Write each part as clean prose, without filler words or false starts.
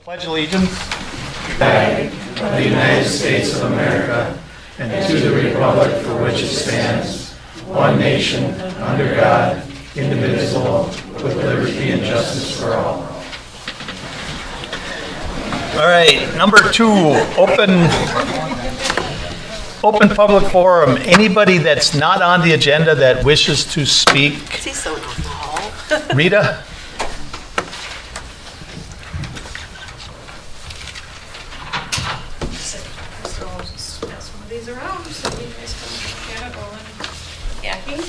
Pledge allegiance Flag of the United States of America and to the republic for which it stands, one nation, under God, indivisible, with liberty and justice for all. All right, number 2, open public forum. Anybody that's not on the agenda that wishes to speak? He's so down the hall. Rita? So I'll just pass one of these around so you guys can get it going. Jackie?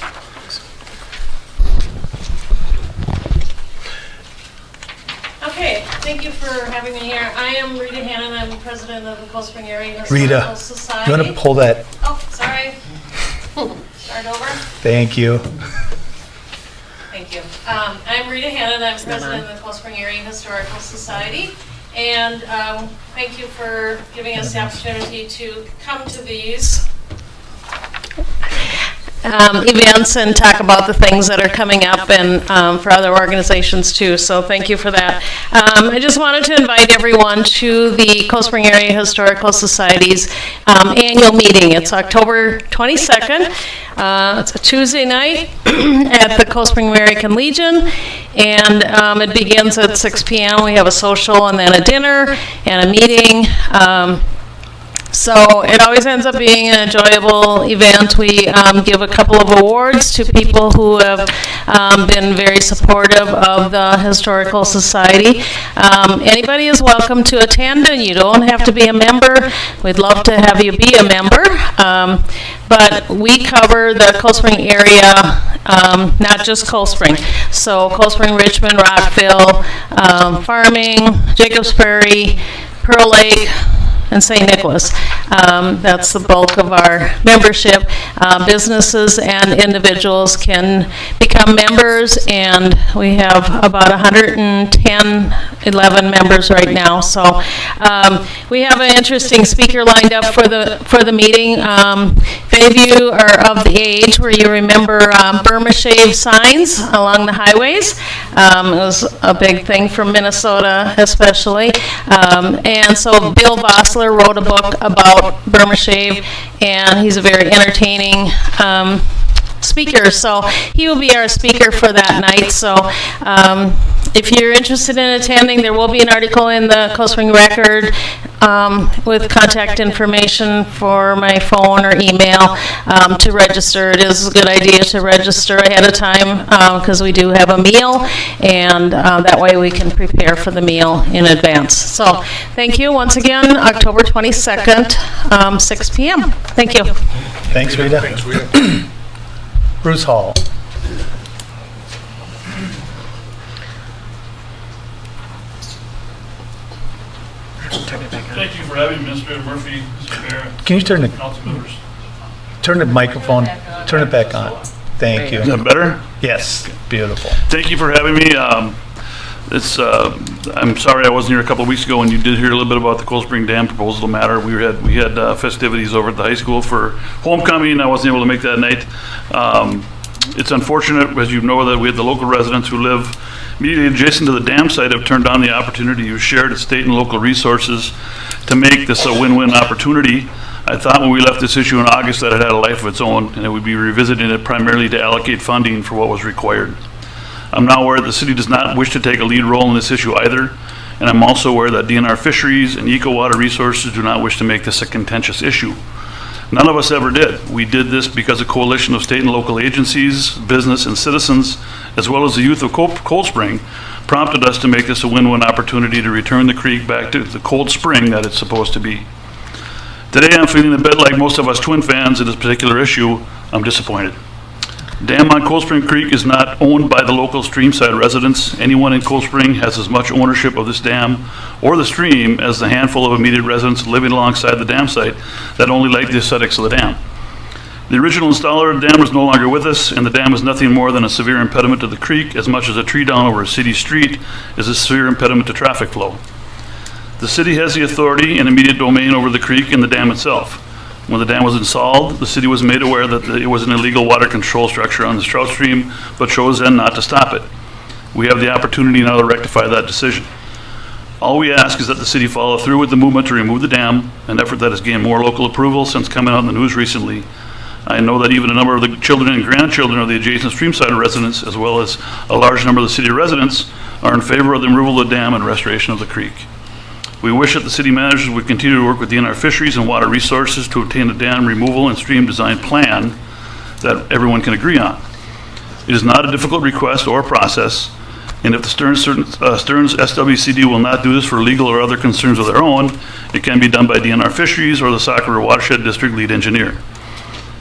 Okay, thank you for having me here. I am Rita Hannon. I'm the president of the Cold Spring Area Historical Rita, Society. you want to pull that? Oh, sorry. Start over. Thank you. Thank you. I'm Rita Hannon. I'm president of the Cold Spring Area Historical Society. And thank you for giving us the opportunity to come to these events and talk about the things that are coming up and for other organizations too. So thank you for that. I just wanted to invite everyone to the Cold Spring Area Historical Society's annual meeting. It's October 22nd. It's a Tuesday night at the Cold Spring American Legion, and it begins at 6 p.m. We have a social and then a dinner and a meeting. So it always ends up being an enjoyable event. We give a couple of awards to people who have been very supportive of the Historical Society. Anybody is welcome to attend, and you don't have to be a member. We'd love to have you be a member. But we cover the Cold Spring area, not just Cold Spring. So Cold Spring, Richmond, Rockville, Farming, Jacobs Prairie, Pearl Lake, and St. Nicholas. That's the bulk of our membership. Businesses and individuals can become members, and we have about 11 members right now. So we have an interesting speaker lined up for the meeting. If any of you are of the age where you remember Burma Shave signs along the highways, it was a big thing from Minnesota especially. And so Bill Vossler wrote a book about Burma Shave, and he's a very entertaining speaker. So he will be our speaker for that night. So if you're interested in attending, there will be an article in the Cold Spring Record with contact information for my phone or email to register. It is a good idea to register ahead of time because we do have a meal, and that way we can prepare for the meal in advance. So thank you once again, October 22nd, 6 p.m. Thank you. Thanks, Rita. Thanks, Rita. Bruce Hall. Thank you for having me, Mr. Murphy, Mr. Mayor, Can you turn council members. the microphone, turn it back on? Thank you. Is that better? Yes, beautiful. Thank you for having me. I'm sorry I wasn't here a couple of weeks ago when you did hear a little bit about the Cold Spring Dam proposal matter. We had festivities over at the high school for homecoming. I wasn't able to make that night. It's unfortunate, as you know, that we had the local residents who live immediately adjacent to the dam site have turned down the opportunity to use shared state and local resources to make this a win-win opportunity. I thought when we left this issue in August that it had a life of its own, and it would be revisiting it primarily to allocate funding for what was required. I'm now aware the city does not wish to take a lead role in this issue either, and I'm also aware that DNR Fisheries and Eco Water Resources do not wish to make this a contentious issue. None of us ever did. We did this because a coalition of state and local agencies, business, and citizens, as well as the youth of Cold Spring, prompted us to make this a win-win opportunity to return the creek back to the cold spring that it's supposed to be. Today I'm feeling a bit like most of us Twin fans in this particular issue. I'm disappointed. Dam on Cold Spring Creek is not owned by the local streamside residents. Anyone in Cold Spring has as much ownership of this dam or the stream as the handful of immediate residents living alongside the dam site that only like the aesthetics of the dam. The original installer of the dam is no longer with us, and the dam is nothing more than a severe impediment to the creek, as much as a tree down over a city street is a severe impediment to traffic flow. The city has the authority and immediate domain over the creek and the dam itself. When the dam was installed, the city was made aware that it was an illegal water control structure on the trout stream, but chose then not to stop it. We have the opportunity now to rectify that decision. All we ask is that the city follow through with the movement to remove the dam, an effort that has gained more local approval since coming out in the news recently. I know that even a number of the children and grandchildren of the adjacent streamside residents, as well as a large number of the city residents, are in favor of the removal of the dam and restoration of the creek. We wish that the city managers would continue to work with DNR Fisheries and Water Resources to obtain a dam removal and stream design plan that everyone can agree on. It is not a difficult request or process, and if the Stearns SWCD will not do this for legal or other concerns of their own, it can be done by DNR Fisheries or the Sauk River Watershed District lead engineer.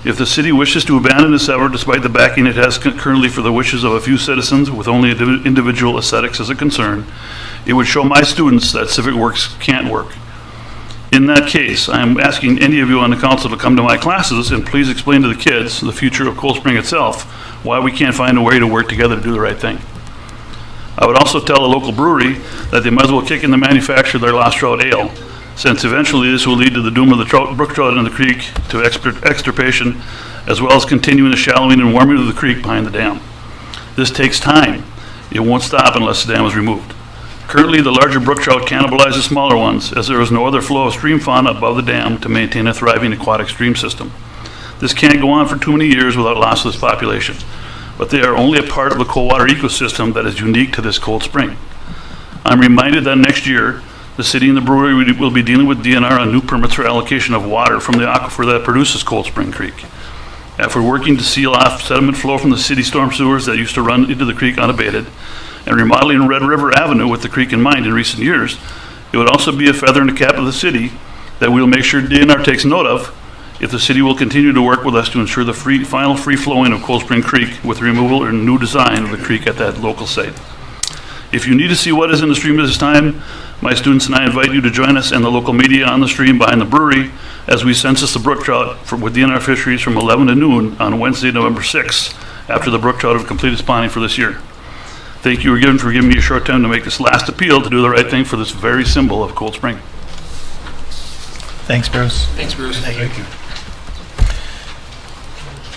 If the city wishes to abandon this effort despite the backing it has currently for the wishes of a few citizens with only individual aesthetics as a concern, it would show my students that civic works can't work. In that case, I am asking any of you on the council to come to my classes and please explain to the kids, the future of Cold Spring itself, why we can't find a way to work together to do the right thing. I would also tell a local brewery that they might as well kick in the manufacture of their Lost Trout Ale, since eventually this will lead to the doom of the brook trout in the creek to extirpation, as well as continuing the shallowing and warming of the creek behind the dam. This takes time. It won't stop unless the dam is removed. Currently, the larger brook trout cannibalize the smaller ones, as there is no other flow of stream fauna above the dam to maintain a thriving aquatic stream system. This can't go on for too many years without loss of this population, but they are only a part of the cold water ecosystem that is unique to this cold spring. I'm reminded that next year, the city and the brewery will be dealing with DNR on new permits for allocation of water from the aquifer that produces Cold Spring Creek. After working to seal off sediment flow from the city storm sewers that used to run into the creek unabated, and remodeling Red River Avenue with the creek in mind in recent years, it would also be a feather in the cap of the city that we'll make sure DNR takes note of if the city will continue to work with us to ensure the final free flowing of Cold Spring Creek with removal or new design of the creek at that local site. If you need to see what is in the stream at this time, my students and I invite you to join us and the local media on the stream behind the brewery as we census the brook trout with DNR Fisheries from 11 to noon on Wednesday, November 6th, after the brook trout have completed spawning for this year. Thank you again for giving me a short time to make this last appeal to do the right thing for this very symbol of Cold Spring. Thanks, Bruce. Thanks, Bruce. Thank you.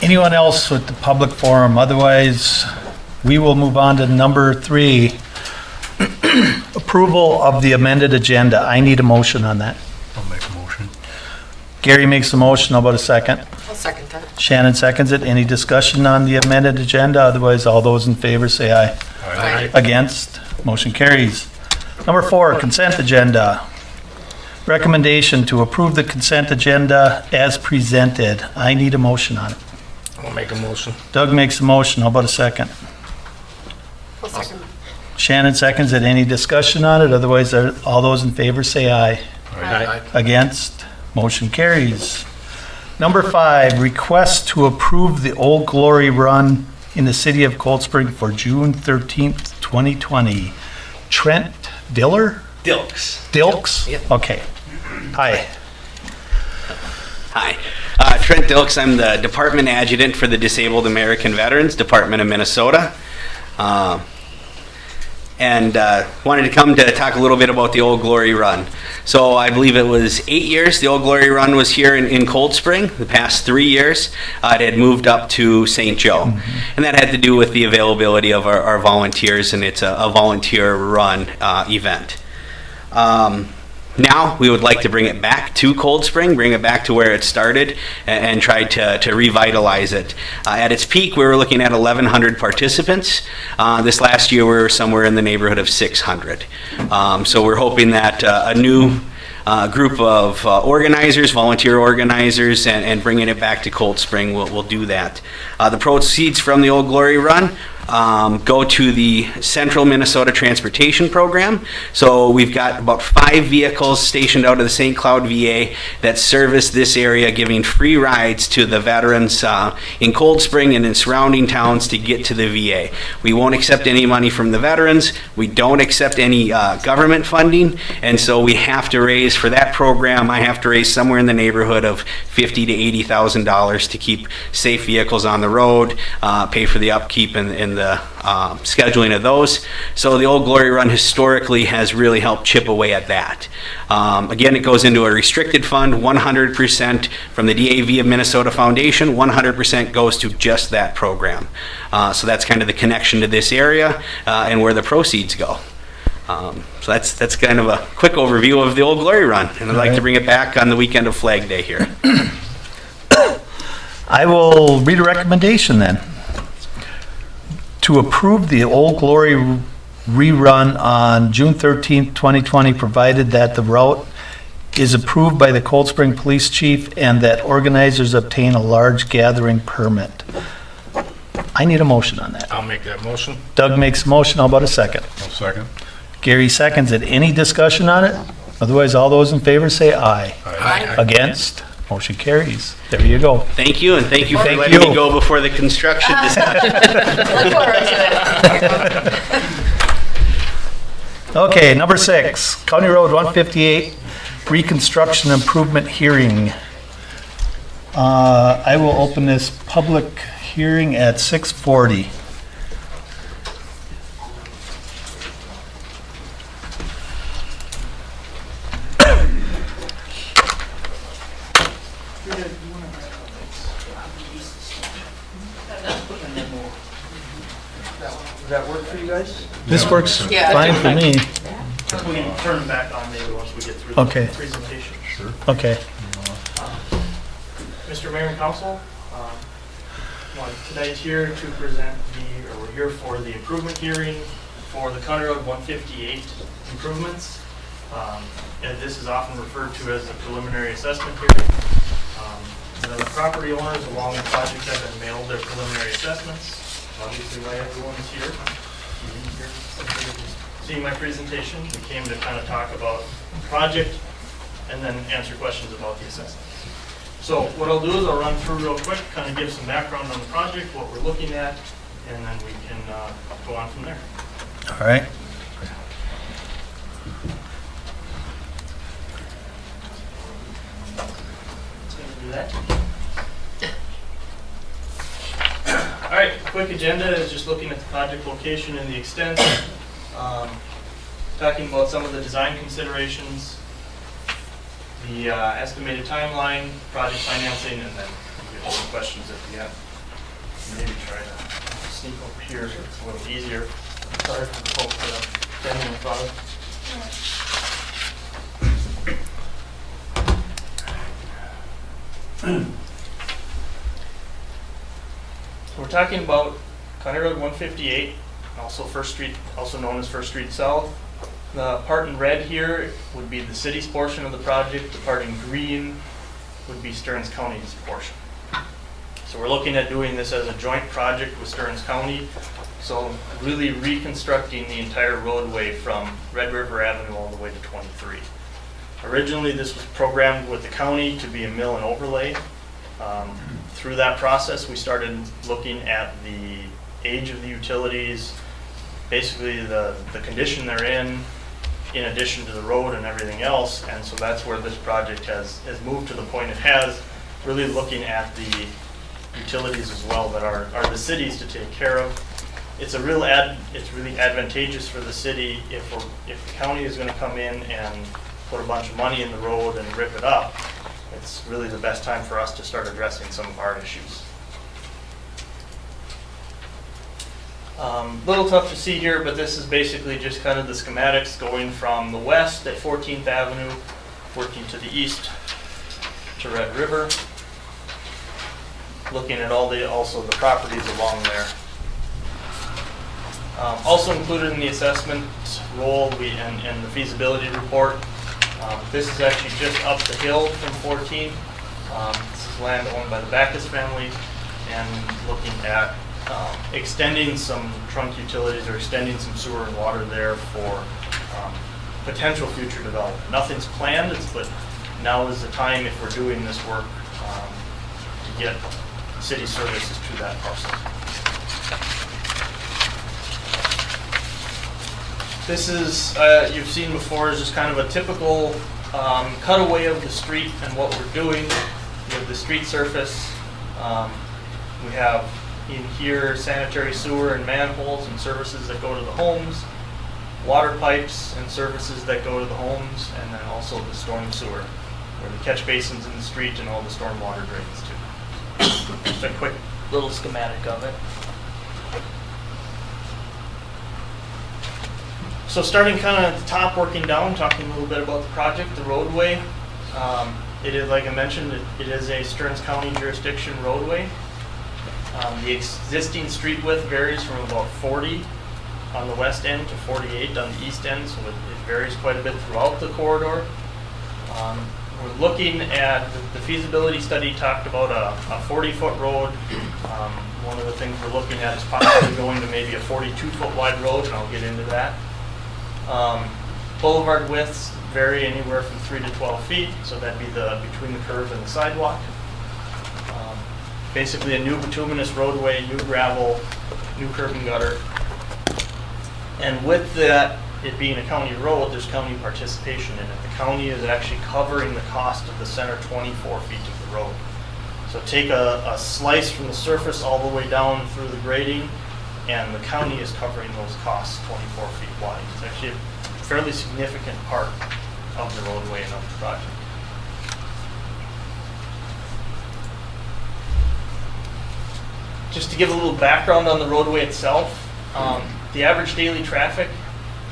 Anyone else with the public forum? Otherwise, we will move on to number 3. Approval of the amended agenda. I need a motion on that. I'll make a motion. Gary makes a motion. How about a second? I'll second that. Shannon seconds it. Any discussion on the amended agenda? Otherwise, all those in favor say aye. Aye. Against? Motion carries. Number 4, consent agenda. Recommendation to approve the consent agenda as presented. I need a motion on it. I'll make a motion. Doug makes a motion. How about a second? I'll second. Shannon seconds it. Any discussion on it? Otherwise, all those in favor say aye. Aye. Against? Motion carries. Number 5, request to approve the Old Glory Run in the city of Cold Spring for June 13th, 2020. Trent Diller? Dilks. Dilks? Yep. Okay. Hi. Hi. Trent Dilks. I'm the Department Adjutant for the Disabled American Veterans, Department of Minnesota. And wanted to come to talk a little bit about the Old Glory Run. So I believe it was 8 years the Old Glory Run was here in Cold Spring. The past 3 years, it had moved up to St. Joe. And that had to do with the availability of our volunteers, and it's a volunteer run event. Now we would like to bring it back to Cold Spring, bring it back to where it started, and try to revitalize it. At its peak, we were looking at 1,100 participants. This last year, we were somewhere in the neighborhood of 600. So we're hoping that a new group of organizers, volunteer organizers, and bringing it back to Cold Spring will do that. The proceeds from the Old Glory Run go to the Central Minnesota Transportation Program. So we've got about 5 vehicles stationed out of the St. Cloud VA that service this area, giving free rides to the veterans in Cold Spring and in surrounding towns to get to the VA. We won't accept any money from the veterans. We don't accept any government funding, and so we have to raise for that program. I have to raise somewhere in the neighborhood of $50,000 to $80,000 to keep safe vehicles on the road, pay for the upkeep and the scheduling of those. So the Old Glory Run historically has really helped chip away at that. Again, it goes into a restricted fund, 100% from the DAV of Minnesota Foundation, 100% goes to just that program. So that's kind of the connection to this area and where the proceeds go. So that's kind of a quick overview of the Old Glory Run, and I'd like to bring it back on the weekend of Flag Day here. I will read a recommendation then. To approve the Old Glory rerun on June 13th, 2020, provided that the route is approved by the Cold Spring Police Chief and that organizers obtain a large gathering permit. I need a motion on that. I'll make that motion. Doug makes a motion. How about a second? I'll second. Gary seconds it. Any discussion on it? Otherwise, all those in favor say aye. Aye. Against? Motion carries. There you go. Thank you, and thank you for Thank letting you. me go before the construction discussion. Look forward to it. Okay, number 6, County Road 158, reconstruction improvement hearing. I will open this public hearing at 6:40. Does that work for you guys? This works Yeah. fine for me. We can turn them back on maybe once we get through Okay. the presentation. Sure. Okay. Mr. Mayor and Council, tonight's here to present we're here for the improvement hearing for the County Road 158 improvements. And this is often referred to as the preliminary assessment hearing. The property owners along the project have been mailed their preliminary assessments. Obviously, why everyone's here. Seeing my presentation, we came to kind of talk about the project and then answer questions about the assessment. So what I'll do is I'll run through real quick, kind of give some background on the project, what we're looking at, and then we can go on from there. All right. So I'm gonna do that. All right, quick agenda is just looking at the project location and the extent, talking about some of the design considerations, the estimated timeline, project financing, and then we'll get some questions at the end. Maybe try to sneak up here so it's a little easier. Sorry for the folks that are standing in front of. So we're talking about County Road 158, also First Street, also known as First Street South. The part in red here would be the city's portion of the project. The part in green would be Stearns County's portion. So we're looking at doing this as a joint project with Stearns County. So really reconstructing the entire roadway from Red River Avenue all the way to 23. Originally, this was programmed with the county to be a mill and overlay. Through that process, we started looking at the age of the utilities, basically the condition they're in addition to the road and everything else. And so that's where this project has moved to the point it has, really looking at the utilities as well that are the cities to take care of. It's really advantageous for the city if the county is going to come in and put a bunch of money in the road and rip it up. It's really the best time for us to start addressing some of our issues. Little tough to see here, but this is basically just kind of the schematics going from the west at 14th Avenue, working to the east to Red River, looking at also the properties along there. Also included in the assessment roll and the feasibility report. This is actually just up the hill from 14th. This is land owned by the Backus family, and looking at extending some trunk utilities or extending some sewer and water there for potential future development. Nothing's planned, but now is the time, if we're doing this work, to get city services to that parcel. This is, you've seen before, is just kind of a typical cutaway of the street and what we're doing. We have the street surface. We have in here sanitary sewer and manholes and services that go to the homes, water pipes and services that go to the homes, and then also the storm sewer, where the catch basins in the street and all the storm water drains too. Just a quick little schematic of it. So starting kind of at the top, working down, talking a little bit about the project, the roadway. It is, like I mentioned, it is a Stearns County jurisdiction roadway. The existing street width varies from about 40 on the west end to 48 on the east end, so it varies quite a bit throughout the corridor. We're looking at, the feasibility study talked about a 40-foot road. One of the things we're looking at is possibly going to maybe a 42-foot wide road, and I'll get into that. Boulevard widths vary anywhere from 3 to 12 feet, so that'd be between the curb and the sidewalk. Basically a new bituminous roadway, new gravel, new curb and gutter. And with that, it being a county road, there's county participation in it. The county is actually covering the cost of the center 24 feet of the road. So take a slice from the surface all the way down through the grading, and the county is covering those costs 24 feet wide. It's actually a fairly significant part of the roadway and of the project. Just to give a little background on the roadway itself, the average daily traffic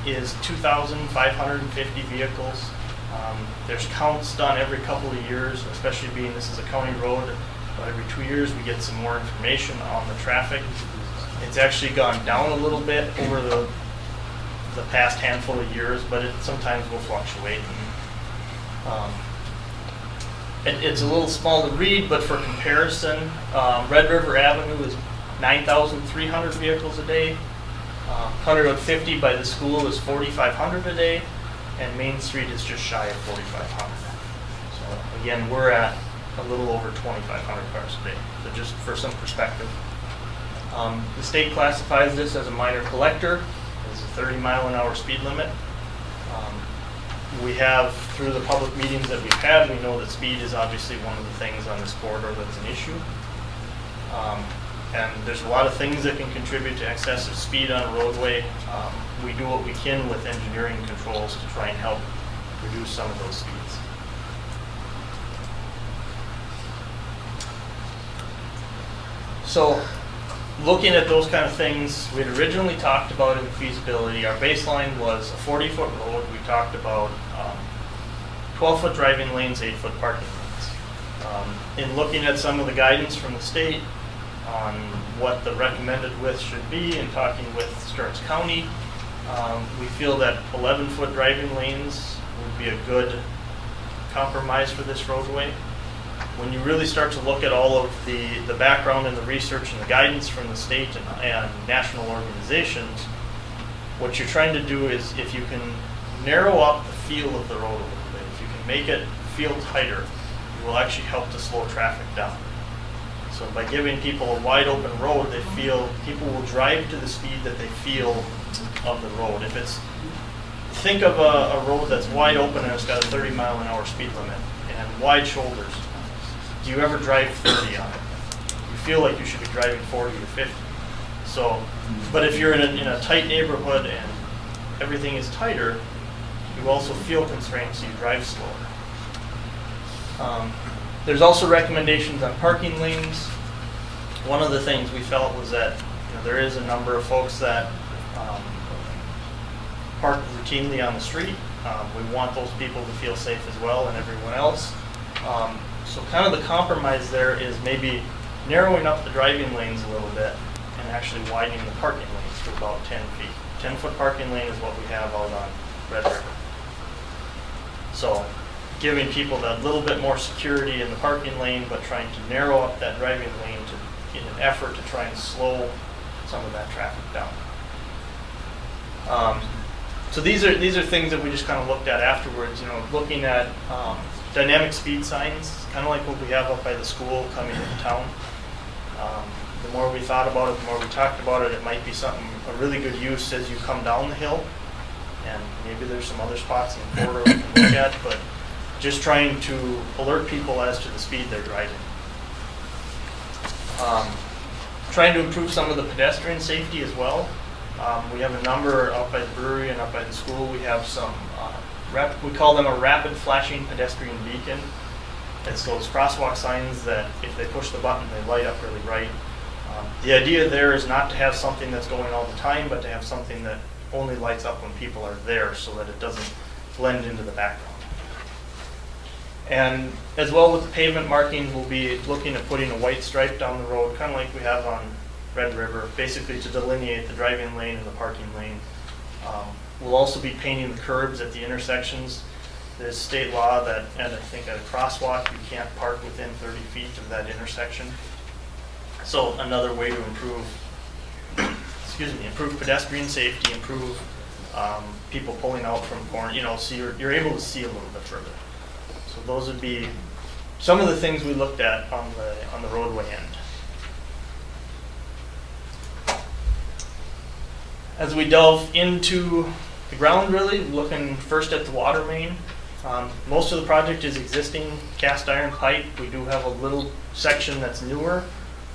is 2,550 vehicles. There's counts done every couple of years, especially being this is a county road. About every 2 years we get some more information on the traffic. It's actually gone down a little bit over the past handful of years, but it sometimes will fluctuate. It's a little small to read, but for comparison, Red River Avenue is 9,300 vehicles a day. 150 by the school is 4,500 a day, and Main Street is just shy of 4,500. So again, we're at a little over 2,500 cars a day. So just for some perspective. The state classifies this as a minor collector. It's a 30-mile-an-hour speed limit. We have, through the public meetings that we've had, we know that speed is obviously one of the things on this corridor that's an issue. And there's a lot of things that can contribute to excessive speed on a roadway. We do what we can with engineering controls to try and help reduce some of those speeds. So, looking at those kind of things, we had originally talked about in the feasibility, our baseline was a 40-foot road. We talked about 12-foot driving lanes, 8-foot parking lanes. In looking at some of the guidance from the state on what the recommended width should be and talking with Stearns County, we feel that 11-foot driving lanes would be a good compromise for this roadway. When you really start to look at all of the background and the research and the guidance from the state and national organizations, what you're trying to do is, if you can narrow up the feel of the road a little bit, if you can make it feel tighter, it will actually help to slow traffic down. So by giving people a wide open road, people will drive to the speed that they feel of the road. If it's, think of a road that's wide open and it's got a 30-mile-an-hour speed limit and wide shoulders. Do you ever drive 30 on it? You feel like you should be driving 40 or 50. So, but if you're in a tight neighborhood and everything is tighter, you also feel constrained, so you drive slower. There's also recommendations on parking lanes. One of the things we felt was that there is a number of folks that park routinely on the street. We want those people to feel safe as well, and everyone else. So kind of the compromise there is maybe narrowing up the driving lanes a little bit and actually widening the parking lanes to about 10 feet. 10-foot parking lane is what we have out on Red River. So giving people that little bit more security in the parking lane, but trying to narrow up that driving lane in an effort to try and slow some of that traffic down. So these are things that we just kind of looked at afterwards, looking at dynamic speed signs, kind of like what we have up by the school coming into town. The more we thought about it, the more we talked about it, it might be something, a really good use as you come down the hill. And maybe there's some other spots in the corridor we can look at, but just trying to alert people as to the speed they're driving. Trying to improve some of the pedestrian safety as well. We have a number out by the brewery and up by the school. We have some, we call them a rapid flashing pedestrian beacon. It's those crosswalk signs that if they push the button, they light up really bright. The idea there is not to have something that's going all the time, but to have something that only lights up when people are there so that it doesn't blend into the background. And as well with the pavement markings, we'll be looking at putting a white stripe down the road, kind of like we have on Red River, basically to delineate the driving lane and the parking lane. We'll also be painting the curbs at the intersections. There's state law that, and I think at a crosswalk, you can't park within 30 feet of that intersection. So another way to improve, improve pedestrian safety, improve people pulling out from corner, so you're able to see a little bit further. So those would be some of the things we looked at on the roadway end. As we delve into the ground, really looking first at the water main. Most of the project is existing cast iron pipe. We do have a little section that's newer,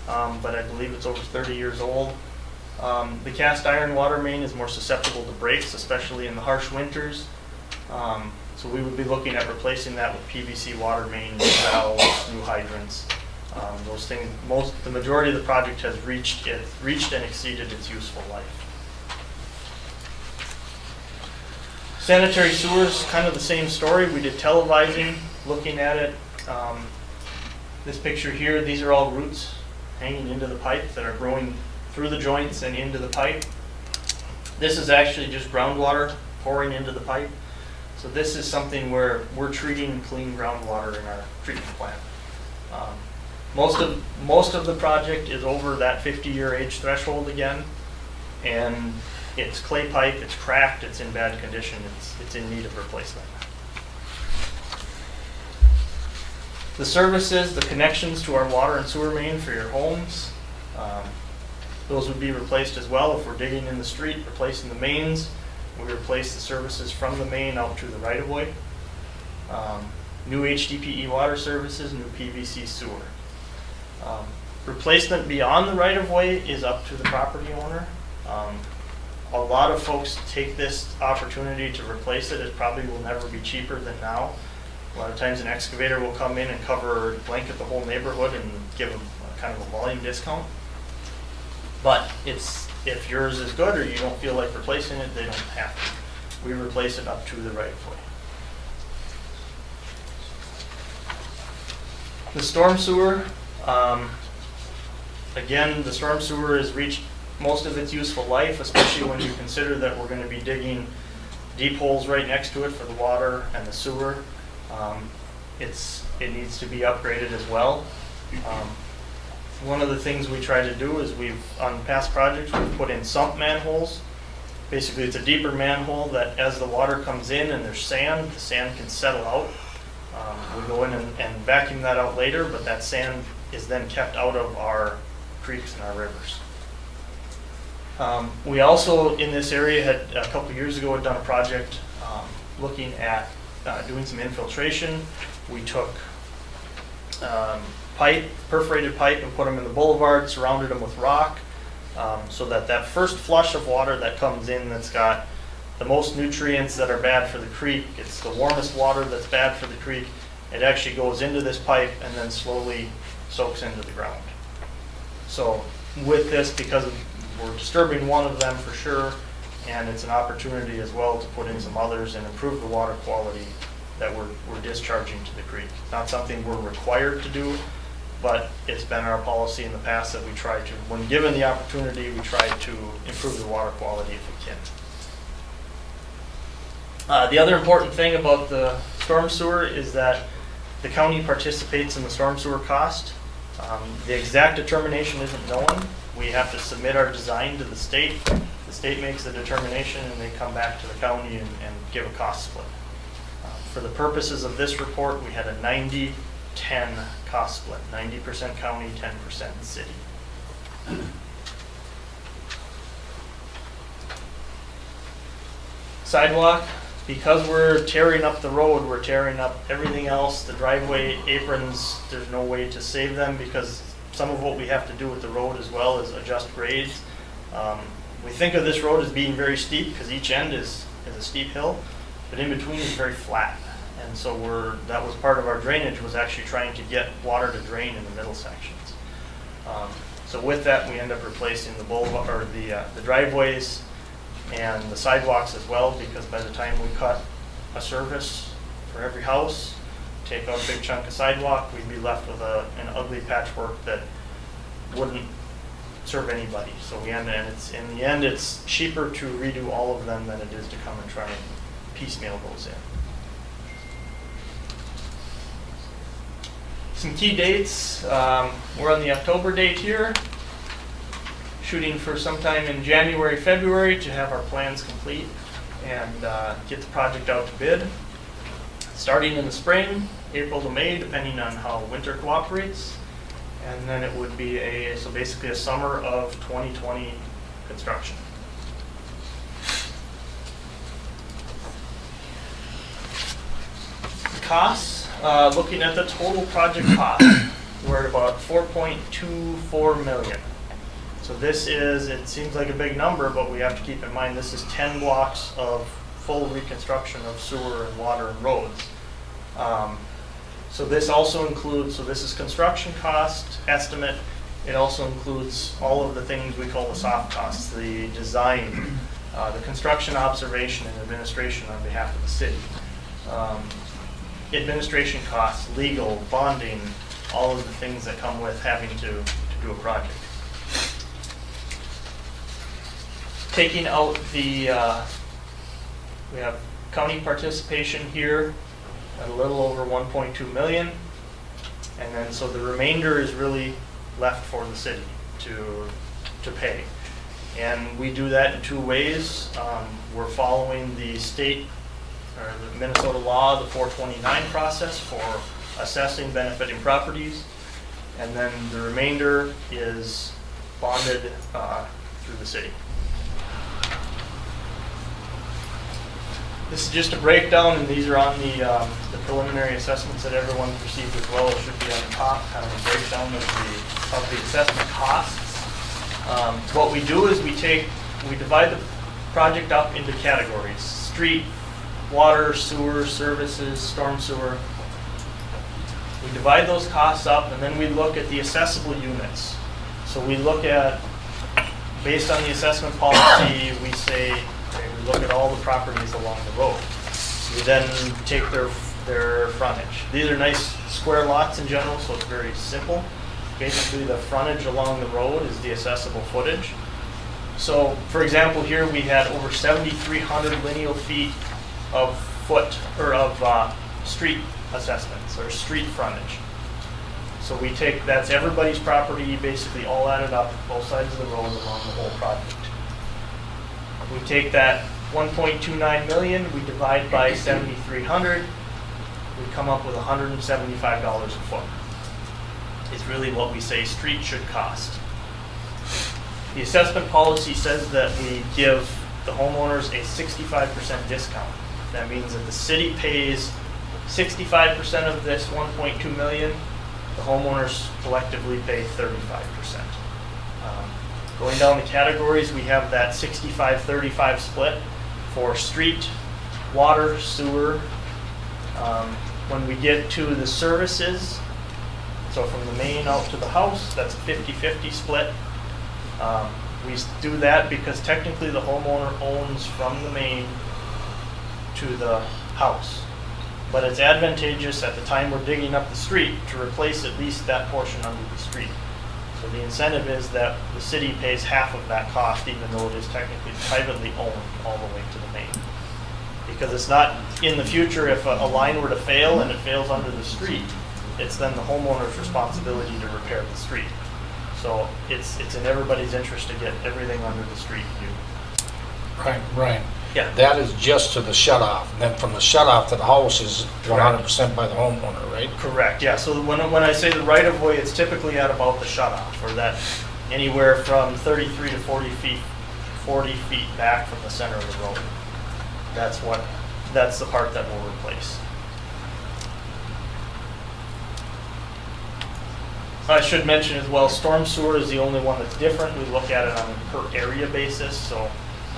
but I believe it's over 30 years old. The cast iron water main is more susceptible to breaks, especially in the harsh winters. So we would be looking at replacing that with PVC water main, new valves, new hydrants. Those things, the majority of the project has reached and exceeded its useful life. Sanitary sewers, kind of the same story. We did televising, looking at it. This picture here, these are all roots hanging into the pipe that are growing through the joints and into the pipe. This is actually just groundwater pouring into the pipe. So this is something where we're treating clean groundwater in our treatment plant. Most of the project is over that 50-year age threshold again, and it's clay pipe, it's cracked, it's in bad condition, it's in need of replacement. The services, the connections to our water and sewer main for your homes, those would be replaced as well. If we're digging in the street, replacing the mains, we replace the services from the main out to the right-of-way. New HDPE water services, new PVC sewer. Replacement beyond the right-of-way is up to the property owner. A lot of folks take this opportunity to replace it. It probably will never be cheaper than now. A lot of times an excavator will come in and blanket the whole neighborhood and give them kind of a volume discount. But if yours is good or you don't feel like replacing it, they don't have to. We replace it up to the right-of-way. The storm sewer, again, the storm sewer has reached most of its useful life, especially when you consider that we're going to be digging deep holes right next to it for the water and the sewer. It needs to be upgraded as well. One of the things we try to do is on past projects, we've put in sump manholes. Basically, it's a deeper manhole that as the water comes in and there's sand, the sand can settle out. We go in and vacuum that out later, but that sand is then kept out of our creeks and our rivers. We also, in this area, had a couple years ago had done a project looking at doing some infiltration. We took perforated pipe and put them in the boulevard, surrounded them with rock, so that first flush of water that comes in that's got the most nutrients that are bad for the creek, it's the warmest water that's bad for the creek, it actually goes into this pipe and then slowly soaks into the ground. So with this, because we're disturbing one of them for sure, and it's an opportunity as well to put in some others and improve the water quality that we're discharging to the creek. Not something we're required to do, but it's been our policy in the past that we try to, when given the opportunity, we try to improve the water quality if we can. The other important thing about the storm sewer is that the county participates in the storm sewer cost. The exact determination isn't known. We have to submit our design to the state. The state makes the determination and they come back to the county and give a cost split. For the purposes of this report, we had a 90-10 cost split, 90% county, 10% city. Sidewalk, because we're tearing up the road, we're tearing up everything else, the driveway aprons, there's no way to save them because some of what we have to do with the road as well is adjust grades. We think of this road as being very steep because each end is a steep hill, but in between is very flat. And so that was part of our drainage, was actually trying to get water to drain in the middle sections. So with that, we end up replacing the boulevard or the driveways, and the sidewalks as well, because by the time we cut a service for every house, take out a big chunk of sidewalk, we'd be left with an ugly patchwork that wouldn't serve anybody. So in the end, it's cheaper to redo all of them than it is to come and try and piecemeal those in. Some key dates, we're on the October date here, shooting for sometime in January, February to have our plans complete and get the project out to bid. Starting in the spring, April to May, depending on how winter cooperates. And then it would be basically a summer of 2020 construction. The costs, looking at the total project cost, we're at about 4.24 million. So this is, it seems like a big number, but we have to keep in mind this is 10 blocks of full reconstruction of sewer and water and roads. So this also includes, so this is construction cost estimate. It also includes all of the things we call the soft costs, the design, the construction observation and administration on behalf of the city. Administration costs, legal, bonding, all of the things that come with having to do a project. Taking out the, we have county participation here at a little over 1.2 million. And then so the remainder is really left for the city to pay. And we do that in two ways. We're following the state or the Minnesota law, the 429 process for assessing benefiting properties. And then the remainder is bonded through the city. This is just a breakdown, and these are on the preliminary assessments that everyone received as well. It should be on the top, kind of a breakdown of the assessment costs. What we do is we divide the project up into categories: street, water, sewer, services, storm sewer. We divide those costs up, and then we look at the assessable units. So we look at, based on the assessment policy, we say, okay, we look at all the properties along the road. We then take their frontage. These are nice square lots in general, so it's very simple. Basically, the frontage along the road is the assessable footage. So, for example, here we had over 7,300 lineal feet of street assessments or street frontage. So we take, that's everybody's property, basically all added up, both sides of the road along the whole project. We take that 1.29 million, we divide by 7,300, we come up with $175 a foot. It's really what we say street should cost. The assessment policy says that we give the homeowners a 65% discount. That means that the city pays 65% of this 1.2 million, the homeowners collectively pay 35%. Going down the categories, we have that 65-35 split for street, water, sewer. When we get to the services, so from the main out to the house, that's a 50-50 split. We do that because technically the homeowner owns from the main to the house. But it's advantageous at the time we're digging up the street to replace at least that portion under the street. So the incentive is that the city pays half of that cost, even though it is technically privately owned all the way to the main. Because it's not, in the future, if a line were to fail and it fails under the street, it's then the homeowner's responsibility to repair the street. So it's in everybody's interest to get everything under the street new. Right. Yeah. That is just to the shut-off, and then from the shut-off to the house is 100% by the homeowner, right? Correct, yeah. So when I say the right-of-way, it's typically at about the shut-off, or that anywhere from 33 to 40 feet back from the center of the road. That's the part that we'll replace. I should mention as well, storm sewer is the only one that's different. We look at it on a per area basis, so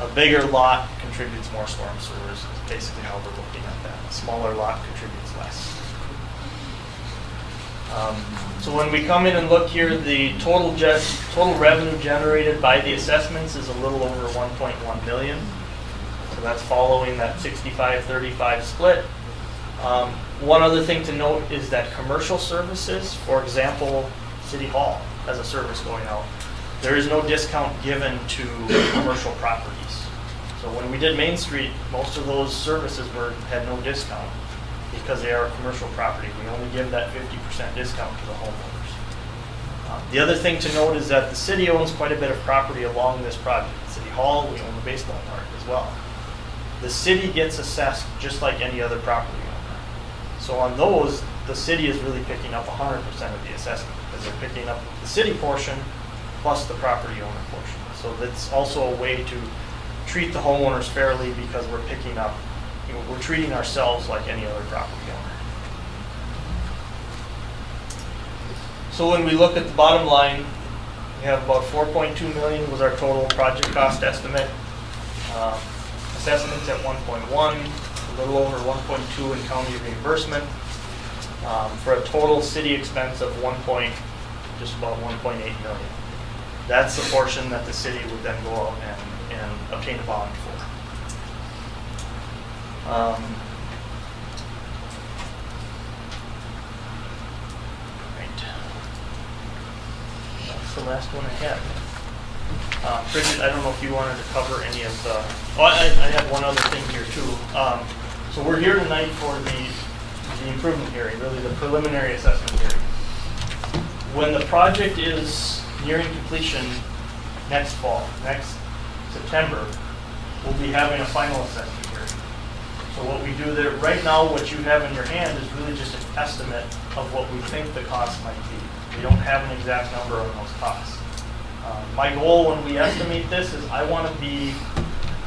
a bigger lot contributes more storm sewers, is basically how we're looking at that. A smaller lot contributes less. So when we come in and look here, the total revenue generated by the assessments is a little over 1.1 million. So that's following that 65-35 split. One other thing to note is that commercial services, for example, City Hall has a service going out. There is no discount given to commercial properties. So when we did Main Street, most of those services had no discount because they are a commercial property. We only give that 50% discount to the homeowners. The other thing to note is that the city owns quite a bit of property along this project. City Hall, we own the baseball park as well. The city gets assessed just like any other property owner. So on those, the city is really picking up 100% of the assessment because they're picking up the city portion plus the property owner portion. So that's also a way to treat the homeowners fairly because we're picking up, we're treating ourselves like any other property owner. So when we look at the bottom line, we have about 4.2 million was our total project cost estimate. Assessments at 1.1, a little over 1.2 in county reimbursement, for a total city expense of just about 1.8 million. That's the portion that the city would then go out and obtain a bond for. Right. That's the last one I had. Bridget, I don't know if you wanted to cover any of the, I had one other thing here too. So we're here tonight for the improvement hearing, really the preliminary assessment hearing. When the project is nearing completion next fall, next September, we'll be having a final assessment hearing. So what we do there, right now what you have in your hand is really just an estimate of what we think the cost might be. We don't have an exact number on those costs. My goal when we estimate this is I want to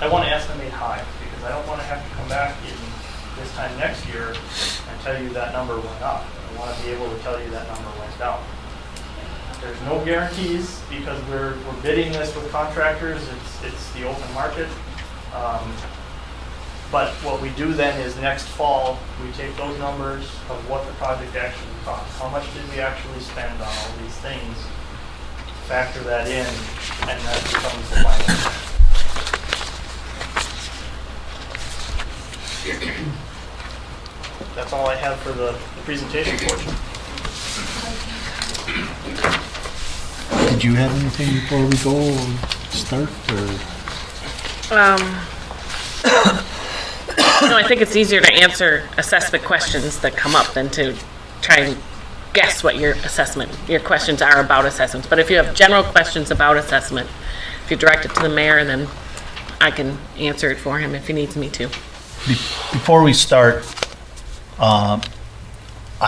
estimate high because I don't want to have to come back in this time next year and tell you that number went up. I want to be able to tell you that number went down. There's no guarantees because we're bidding this with contractors. It's the open market. But what we do then is next fall, we take those numbers of what the project actually costs. How much did we actually spend on all these things? Factor that in, and that becomes the final. That's all I have for the presentation portion. Did you have anything before we go start, or? No, I think it's easier to answer assessment questions that come up than to try and guess what your questions are about assessments. But if you have general questions about assessment, if you direct it to the mayor, and then I can answer it for him if he needs me to. Before we start, I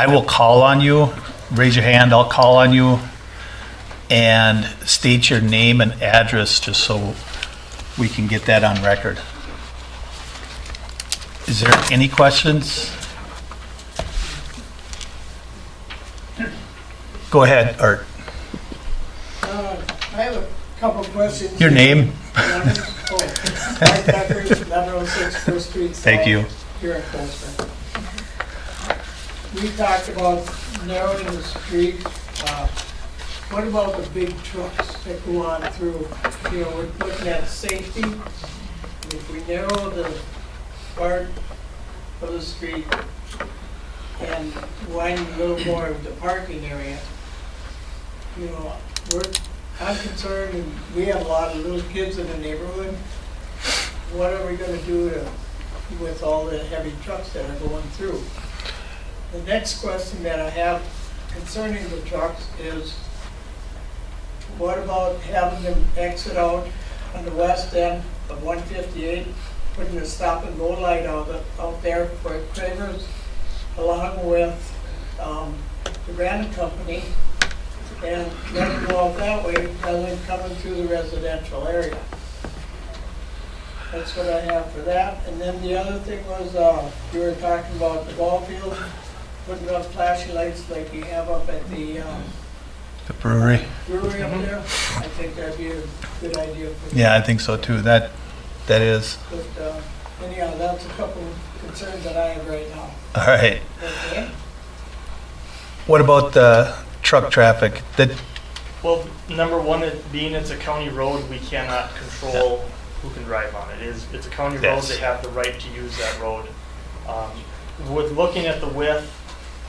will call on you. Raise your hand, I'll call on you. And state your name and address just so we can get that on record. Is there any questions? Go ahead, Art. I have a couple of questions. Your name? Mike Becker, 1106 First Street South. Thank you. Here in Cold Spring. We talked about narrowing the street. What about the big trucks that go on through? You know, we're looking at safety. If we narrow the part of the street and widen a little more of the parking area, you know, I'm concerned, and we have a lot of little kids in the neighborhood. What are we gonna do with all the heavy trucks that are going through? The next question that I have concerning the trucks is, what about having them exit out on the west end of 158, putting a stop and go light out there for Cravers, along with the Granite Company, and let them go out that way rather than coming through the residential area. That's what I have for that. And then the other thing was, you were talking about the ball field, putting up flashing lights like you have up at the brewery? brewery up there. I think that'd be a good idea for Yeah, I think so too. That is. But anyhow, that's a couple of concerns that I have right now. All right. Okay? What about the truck traffic? Well, number one, being it's a county road, we cannot control who can drive on it. It's a county road, Yes. they have the right to use that road. With looking at the width,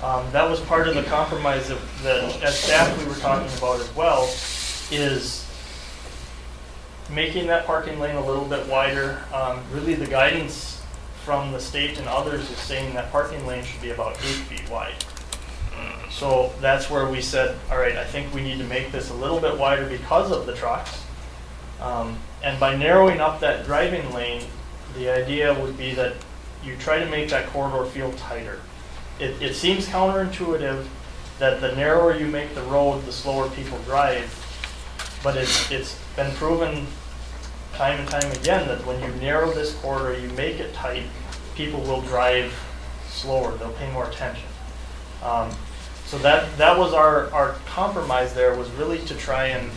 that was part of the compromise that as staff we were talking about as well, is making that parking lane a little bit wider. Really the guidance from the state and others is saying that parking lane should be about 8 feet wide. So that's where we said, all right, I think we need to make this a little bit wider because of the trucks. And by narrowing up that driving lane, the idea would be that you try to make that corridor feel tighter. It seems counterintuitive that the narrower you make the road, the slower people drive. But it's been proven time and time again that when you narrow this corridor, you make it tight, people will drive slower, they'll pay more attention. So that was our compromise there, was really to try and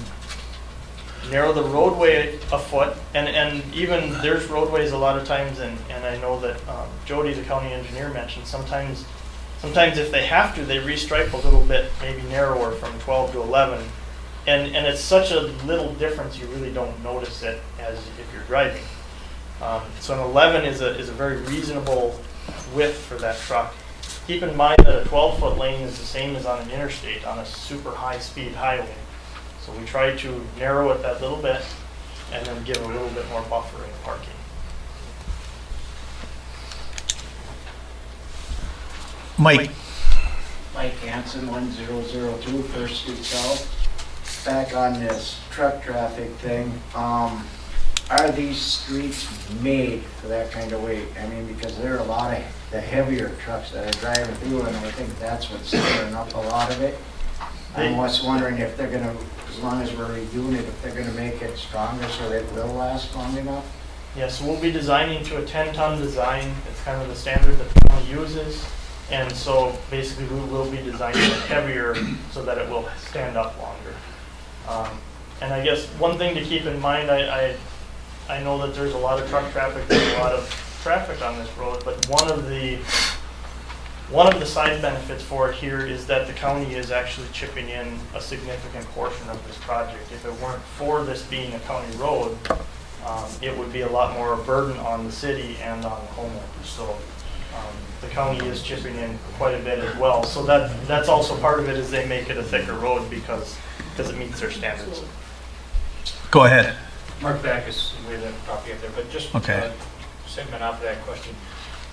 narrow the roadway a foot, and even there's roadways a lot of times, and I know that Jody, the county engineer, mentioned sometimes if they have to, they restripe a little bit, maybe narrower from 12 to 11, and it's such a little difference you really don't notice it as if you're driving. So an 11 is a very reasonable width for that truck. Keep in mind that a 12-foot lane is the same as on an interstate on a super high-speed highway. So we try to narrow it that little bit and then give a little bit more buffer in parking. Mike? Mike Hanson, 1002 First Street South. Back on this truck traffic thing, are these streets made for that kind of weight? I mean, because there are a lot of the heavier trucks that are driving through, and I think that's what's stirring up a lot of it. I'm just wondering if they're gonna, as long as we're redoing it, if they're gonna make it stronger so that it will last long enough? Yeah, so we'll be designing to a 10-ton design. It's kind of the standard that the county uses. And so basically we will be designing it heavier so that it will stand up longer. And I guess one thing to keep in mind, I know that there's a lot of truck traffic, there's a lot of traffic on this road, but one of the side benefits for it here is that the county is actually chipping in a significant portion of this project. If it weren't for this being a county road, it would be a lot more a burden on the city and on the homeowners. So the county is chipping in quite a bit as well. So that's also part of it, is they make it a thicker road because it meets their standards. Go ahead. Mark Backus, we have that property up there, but just Okay. segment off of that question.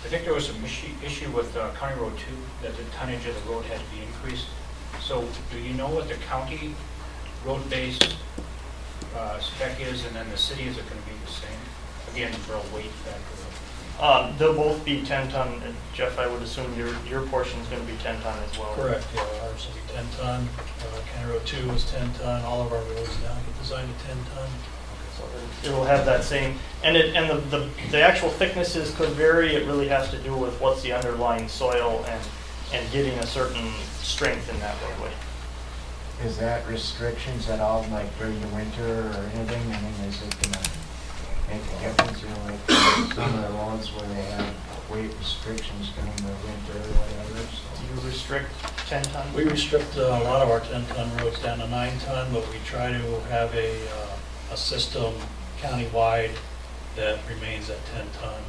I think there was some issue with County Road 2, that the tonnage of the road had to be increased. So do you know what the county road base spec is, and then the city, is it going to be the same? Again, for a weight factor. They'll both be 10-ton. Jeff, I would assume your portion is going to be 10-ton as well. Correct, yeah, ours will be 10-ton. County Road 2 was 10-ton. All of our roads now get designed at 10-ton. So it'll have that same, and the actual thicknesses could vary. It really has to do with what's the underlying soil and getting a certain strength in that roadway. Is that restrictions at all, like during the winter or anything? I mean, is it gonna make a difference, you know, like some of the roads where they have weight restrictions during the winter or whatever? So. Do you restrict 10-ton? We restrict a lot of our 10-ton roads down to 9-ton, but we try to have a system countywide that remains at 10-ton.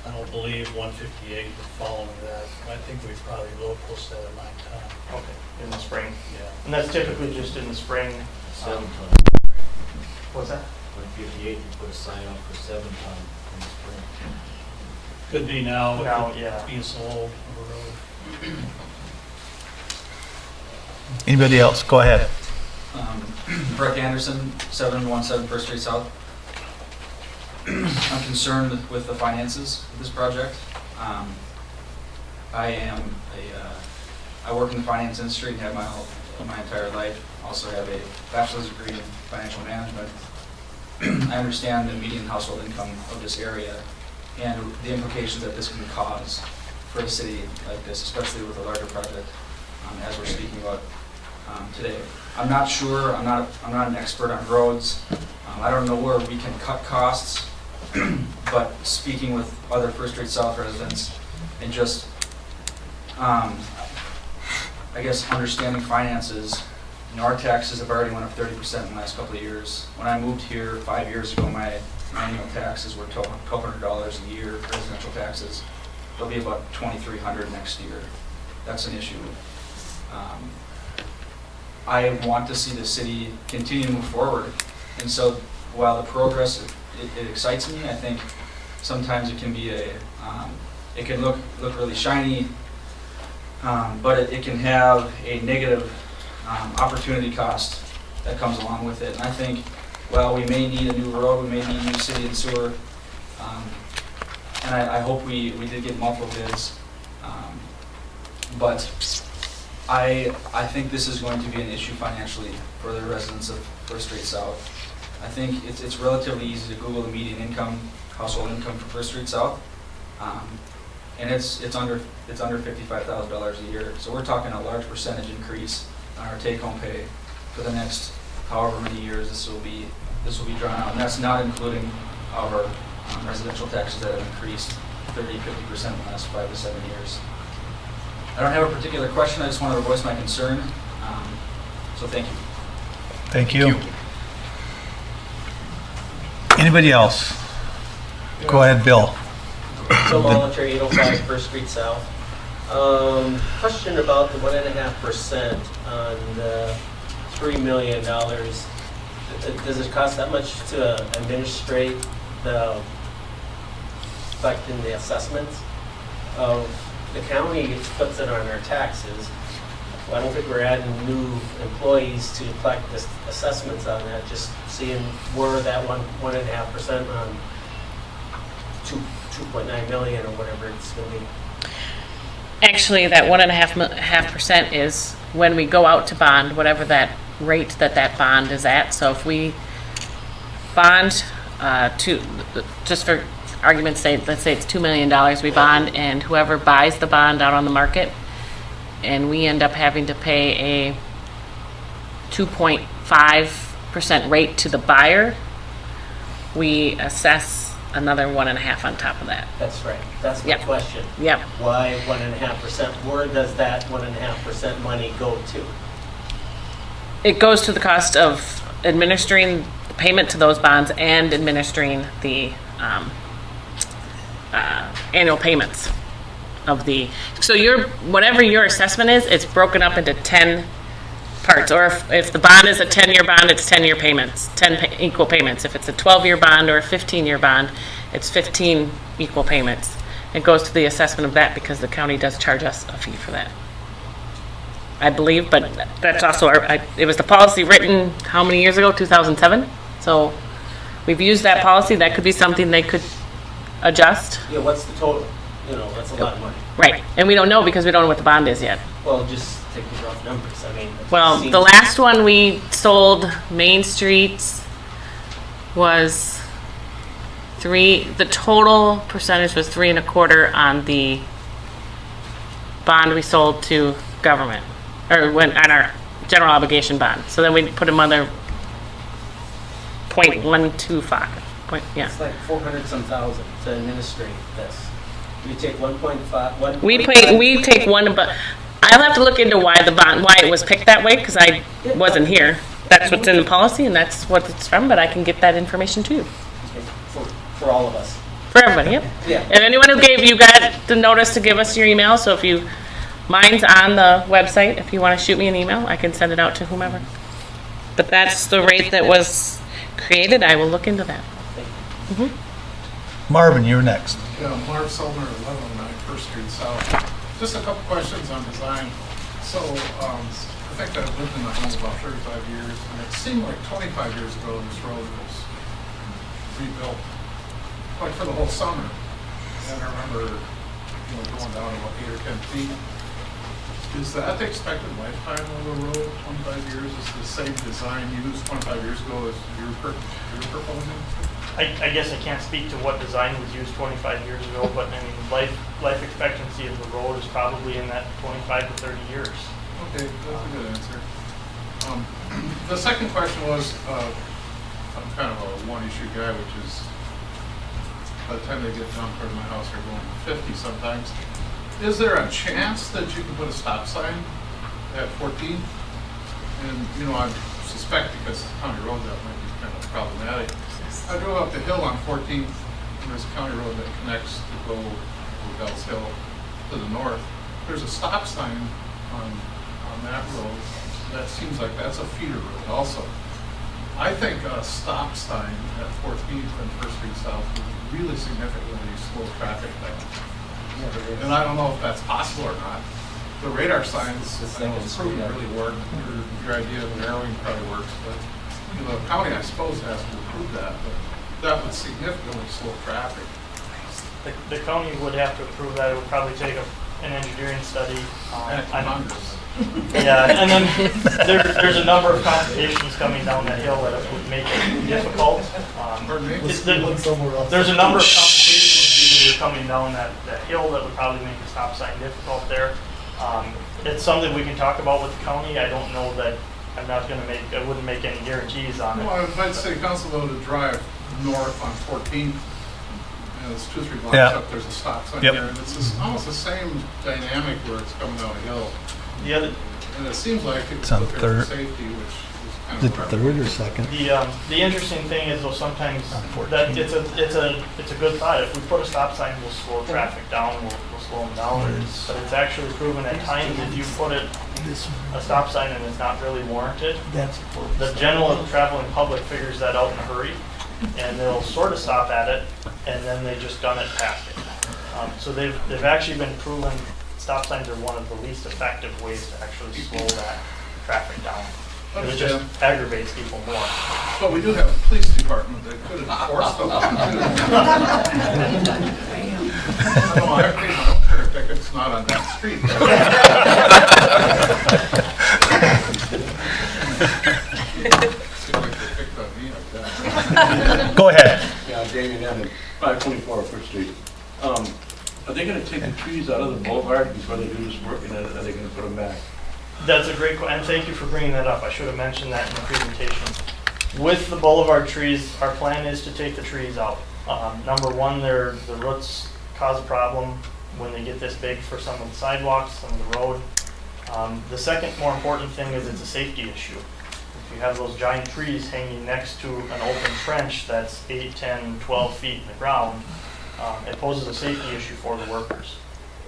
I don't believe 158 is following that. I think we probably will post that at 9-ton. Okay, in the spring. Yeah. And that's typically just in the spring. 7-ton. What's that? 158, you put a sign up for 7-ton in the spring. Could be now, with Now, it yeah. being so old of a road. Anybody else? Go ahead. Brett Anderson, 717 First Street South. I'm concerned with the finances of this project. I work in the finance industry and have my entire life. Also have a bachelor's degree in financial management. I understand the median household income of this area and the implications that this can cause for a city like this, especially with a larger project, as we're speaking about today. I'm not sure, I'm not an expert on roads. I don't know where we can cut costs, but speaking with other First Street South residents and just, I guess, understanding finances, Our taxes have already went up 30% in the last couple of years. When I moved here 5 years ago, my annual taxes were $1,200 a year, residential taxes. They'll be about $2,300 next year. That's an issue. I want to see the city continue to move forward. And so while the progress, it excites me, I think sometimes it can be it can look really shiny, but it can have a negative opportunity cost that comes along with it. And I think, well, we may need a new road, we may need new city and sewer, and I hope we did get multiple bids. But I think this is going to be an issue financially for the residents of First Street South. I think it's relatively easy to Google the median income, household income for First Street South, and it's under $55,000 a year. So we're talking a large percentage increase on our take-home pay for the next however many years this will be drawn out, and that's not including our residential taxes that have increased 30-50% in the last 5 to 7 years. I don't have a particular question. I just wanted to voice my concern. So thank you. Thank you. Anybody else? Go ahead, Bill. Bill Molitor, 805 First Street South. Question about the 1.5% on the $3 million. Does it cost that much to administrate collecting the assessments of the county? Puts it on our taxes. Well, I don't think we're adding new employees to collect the assessments on that. Just seeing where that 1.5% on 2.9 million or whatever it's going to be. Actually, that 1.5% is when we go out to bond, whatever that rate that bond is at. So if we bond just for argument's sake, let's say it's $2 million, we bond, and whoever buys the bond out on the market, and we end up having to pay a 2.5% rate to the buyer, we assess another 1.5 on top of that. That's right. That's my question. Yep. Why 1.5%? Where does that 1.5% money go to? It goes to the cost of administering the payment to those bonds and administering the annual payments of the. So whatever your assessment is, it's broken up into 10 parts. Or if the bond is a 10-year bond, it's 10-year payments, 10 equal payments. If it's a 12-year bond or a 15-year bond, it's 15 equal payments. It goes to the assessment of that because the county does charge us a fee for that, I believe. But that's also it was the policy written how many years ago? 2007. So we've used that policy. That could be something they could adjust. Yeah. What's the total? That's a lot of money. Right, and we don't know because we don't know what the bond is yet. Well, just take the rough numbers. I mean. Well, the last one we sold, Main Street, was the total percentage was 3.25% on the bond we sold to government, or on our general obligation bond. So then we put another 0.125. It's like 400 some thousand to administrate this. You take 1.5. We take one, but I'll have to look into why it was picked that way, because I wasn't here. That's what's in the policy, and that's what it's from. But I can get that information to you. For all of us. For everybody, yep. Yeah. And anyone who gave you got the notice to give us your email. So mine's on the website. If you want to shoot me an email, I can send it out to whomever. But that's the rate that was created. I will look into that. Mm-hmm. Marvin, you're next. Yeah, Marv Selmer, 1109 First Street South. Just a couple questions on design. So, I think I've lived in the home about 35 years, and it seemed like 25 years ago this road was rebuilt, like for the whole summer. And I remember, going down about 8 or 10 feet. Is that the expected lifetime of the road, 25 years? Is the same design used 25 years ago as you're proposing? I guess I can't speak to what design was used 25 years ago, but I mean, life expectancy of the road is probably in that 25 to 30 years. Okay, that's a good answer. The second question was, I'm kind of a one-issue guy, which is by the time they get down toward my house, they're going 50 sometimes. Is there a chance that you can put a stop sign at 14? and, you know, I suspect because it's a county road, that might be kind of problematic. I drove up the hill on 14th, and there's a county road that connects to go Bell's Hill to the north. There's a stop sign on that road. That seems like that's a feeder road also. I think a stop sign at 14th and First Street South would really significantly slow traffic down. And I don't know if that's possible or not. The radar signs, I know it's proven really work. Your idea of narrowing probably works, but you know, the county, I suppose, has to approve that, but that would significantly slow traffic. The county would have to approve that. It would probably take an engineering study. And Congress. Yeah, and then there's a number of complications coming down that hill that would make it difficult. There's a number of complications due to coming down that hill that would probably make the stop sign difficult there. It's something we can talk about with the county. I don't know that, I wouldn't make any guarantees on it. Well, I invite city council though to drive north on 14th. And it's 2 or 3 blocks Yeah. up, there's a stop sign Yep. there, and it's almost the same dynamic where it's coming down a hill. The other, And it seems like it's on okay for third. safety, which is kind The of what I- third or second? the interesting thing is though sometimes that it's a good thought. If we put a stop sign, we'll slow traffic down, we'll slow them down. But it's actually proven at times if you put a stop sign and it's not really warranted, the general traveling public figures that out in a hurry and they'll sort of stop at it and then they just gun it past it. So they've actually been proven stop signs are one of the least effective ways to actually slow that traffic down. It just aggravates people more. But we do have a police department that could enforce them. I don't know, I paid my own pair of tickets, not on that street. Seems like they picked on me like that. Go ahead. Yeah, Damien Evan, 524 First Street. Are they gonna take the trees out of the boulevard before they do this work, and then are they gonna put them back? That's a great question, and thank you for bringing that up. I should have mentioned that in the presentation. With the boulevard trees, our plan is to take the trees out. Number one, the roots cause a problem when they get this big for some of the sidewalks, some of the road. The second more important thing is it's a safety issue. If you have those giant trees hanging next to an open trench that's 8, 10, 12 feet in the ground, it poses a safety issue for the workers.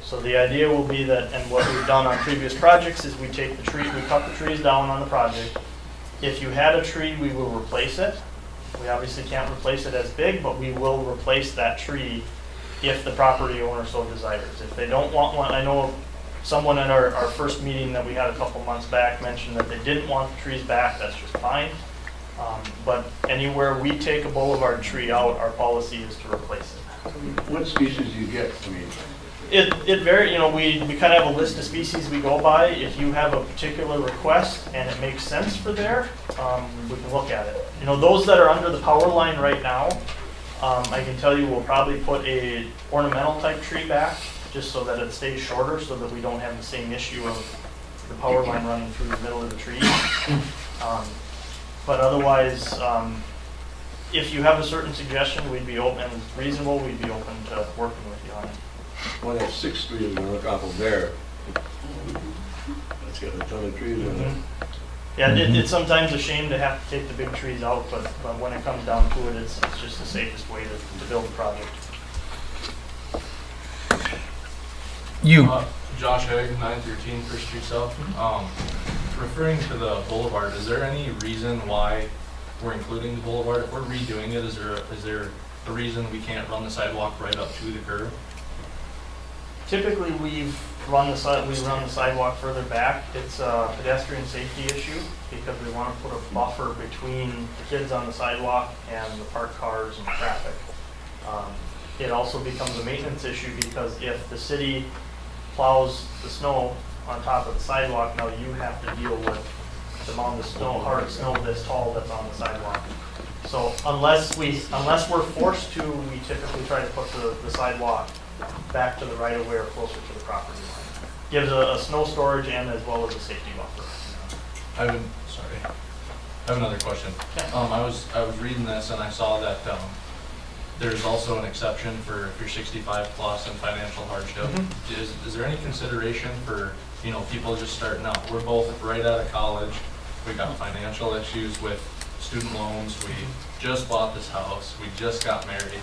So the idea will be that, and what we've done on previous projects is we take the tree, we cut the trees down on the project. If you had a tree, we will replace it. We obviously can't replace it as big, but we will replace that tree if the property owner so desires. If they don't want one, I know someone at our first meeting that we had a couple months back mentioned that they didn't want the trees back, that's just fine. But anywhere we take a boulevard tree out, our policy is to replace it. What species do you get? I mean, It very, we kind of have a list of species we go by. If you have a particular request and it makes sense for there, we can look at it. Those that are under the power line right now, I can tell you we'll probably put a ornamental type tree back just so that it stays shorter so that we don't have the same issue of the power line running through the middle of the tree. But otherwise, if you have a certain suggestion, we'd be open, and it's reasonable, we'd be open to working with you on it. well, that 6th Street is gonna look awful bare. It's got a ton of trees in it. Yeah, it's sometimes a shame to have to take the big trees out, but when it comes down to it, it's just the safest way to build a project. Josh Haig, 913 First Street South. Referring to the boulevard, is there any reason why we're including the boulevard? If we're redoing it, is there a reason we can't run the sidewalk right up to the curb? Typically, we run the sidewalk further back. It's a pedestrian safety issue because we want to put a buffer between the kids on the sidewalk and the parked cars and traffic. It also becomes a maintenance issue because if the city plows the snow on top of the sidewalk, now you have to deal with the amount of snow, hard snow this tall that's on the sidewalk. So unless we're forced to, we typically try to put the sidewalk back to the right of way or closer to the property line. Gives a snow storage and as well as a safety buffer. I have another question. I was reading this and I saw that there's also an exception for if you're 65 plus and financial hardship. Is there any consideration for people just starting out? We're both right out of college. we got financial issues with student loans, we just bought this house, we just got married.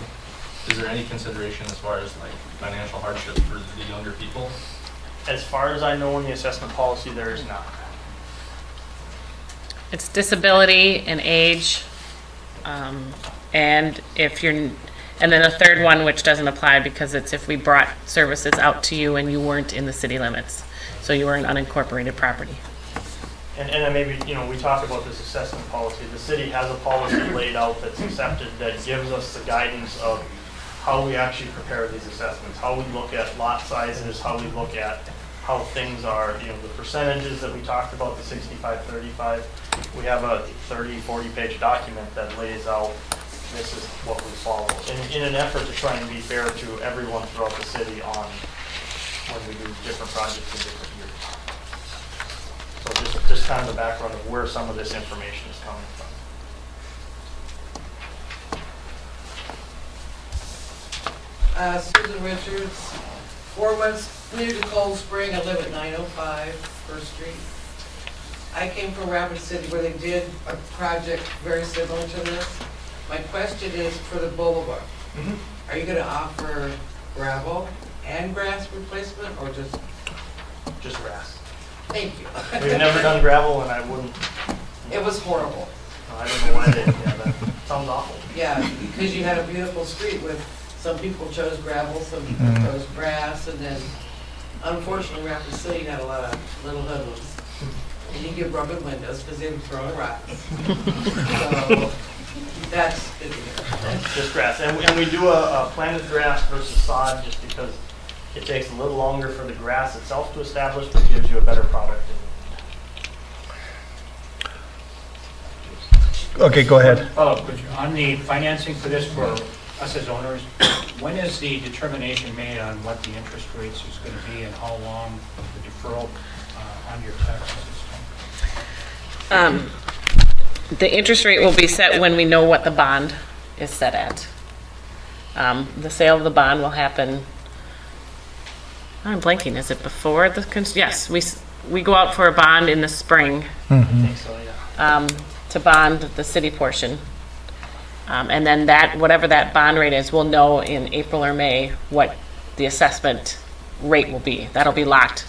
Is there any consideration as far as like financial hardship for the younger people? As far as I know in the assessment policy, there is not. It's disability and age, and if you're, and then a third one which doesn't apply because it's if we brought services out to you and you weren't in the city limits, so you were an unincorporated property. And then maybe, we talk about this assessment policy. The city has a policy laid out that's accepted that gives us the guidance of how we actually prepare these assessments, how we look at lot sizes, how we look at how things are, the percentages that we talked about, the 65-35. We have a 30, 40-page document that lays out this is what we follow in an effort to try and be fair to everyone throughout the city on when we do different projects in different years. So just kind of the background of where some of this information is coming from. Susan Richards, 4 months new to Cold Spring. I live at 905 First Street. I came from Rapid City where they did a project very similar to this. My question is for the boulevard. Are you going to offer gravel and grass replacement or just grass? Thank you. We've never done gravel and I wouldn't. It was horrible. I don't know why they, that sounds awful. Yeah, because you had a beautiful street with some people chose gravel, some people chose grass, and then unfortunately Rapid City had a lot of little hoodlums. And you get broken windows because they were throwing rocks. So that's good to hear. Just grass. And we do a planted grass versus sod just because it takes a little longer for the grass itself to establish, but gives you a better product. Okay, go ahead. On the financing for this for us as owners, when is the determination made on what the interest rates is going to be and how long the deferral on your taxes is? The interest rate will be set when we know what the bond is set at. The sale of the bond will happen, I'm blanking, is it before the, yes, we go out for a bond in the spring. I think so, yeah. To bond the city portion. And then that, whatever that bond rate is, we'll know in April or May what the assessment rate will be. That'll be locked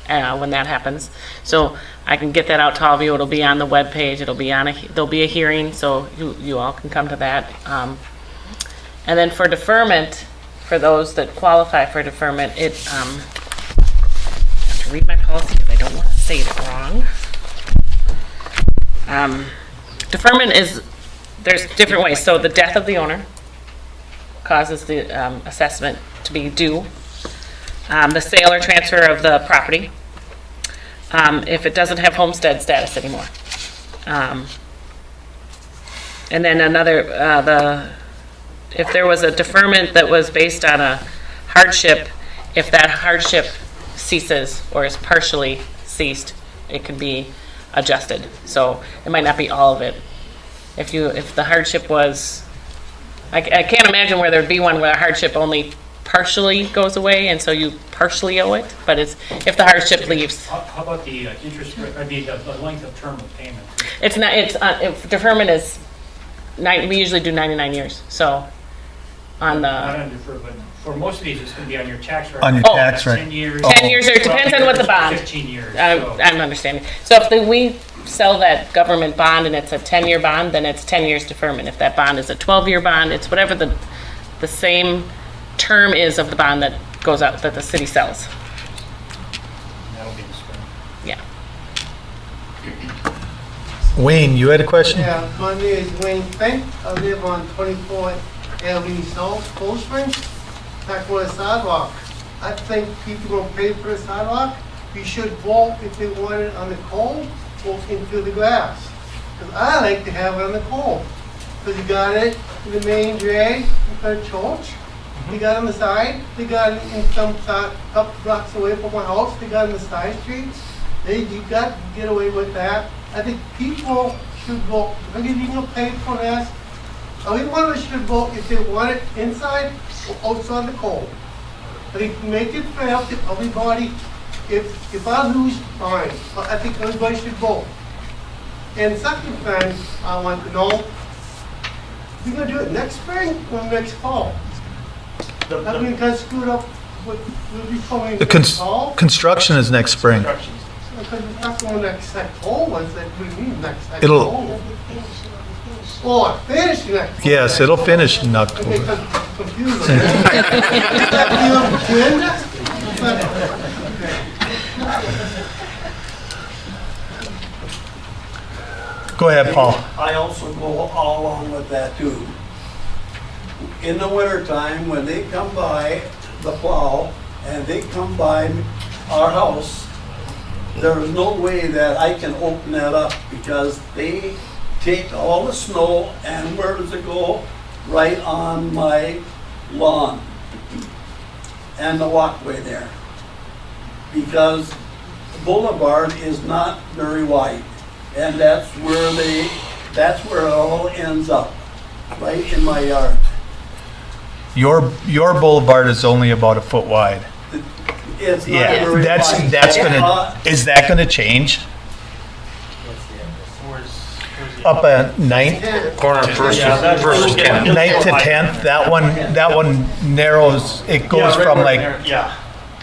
when that happens. So I can get that out to all of you. It'll be on the webpage. It'll be on there'll be a hearing, so you all can come to that. And then for deferment, for those that qualify for deferment, I have to read my policy because I don't want to say it wrong. Deferment is, there's different ways. So the death of the owner causes the assessment to be due. The sale or transfer of the property. If it doesn't have homestead status anymore. And then another, if there was a deferment that was based on a hardship, if that hardship ceases or is partially ceased, it can be adjusted. So it might not be all of it. If the hardship was, I can't imagine where there'd be one where a hardship only partially goes away and so you partially owe it, but it's if the hardship leaves. How about the interest rate, the length of term of payment? It's not, if deferment is, we usually do 99 years, so on Not the. on deferred, but for most of these, it's going to be on your tax record. On your Oh, tax record. 10 years. 10 years, or it depends on what the bond. 15 years. I'm understanding. So if we sell that government bond and it's a 10-year bond, then it's 10 years deferment. If that bond is a 12-year bond, it's whatever the same term is of the bond that goes out, that the city sells. That'll be the spring. Yeah. Wayne, you had a question? Yeah, my name is Wayne Fink. I live on 24th Avenue South, Cold Spring. Talk about a sidewalk. I think people will pay for a sidewalk. You should vote if they want it on the cold, vote into the grass. Because I like to have it on the cold. Because you got it in the main drag in front of church. They got it on the side. They got it in some side, couple blocks away from my house. They got it in the side streets. You got to get away with that. I think people should vote. If you're going to pay for this, everyone should vote if they want it inside or outside the cold. I think make it fair to everybody. If I lose, fine. But I think everybody should vote. And second thing, I want to know, we gonna do it next spring or next fall? I mean, kind of screwed up with, we'll be coming The next fall. construction is next spring. Because it's not going next fall, was that we need next fall? It'll- Oh, finish next fall. Yes, it'll finish in Okay, October. confused. Is that the twin? Go ahead, Paul. I also go all along with that too. In the wintertime, when they come by the plow and they come by our house, there is no way that I can open that up because they take all the snow and where does it go? Right on my lawn and the walkway there. Because the boulevard is not very wide. And that's where it all ends up, right in my yard. Your boulevard is only about a foot wide. It's not Yeah, very wide. that's gonna, is that gonna change? Up at Ninth? Corner of First and Tenth. Ninth to 10th, that one narrows, it goes from like Yeah.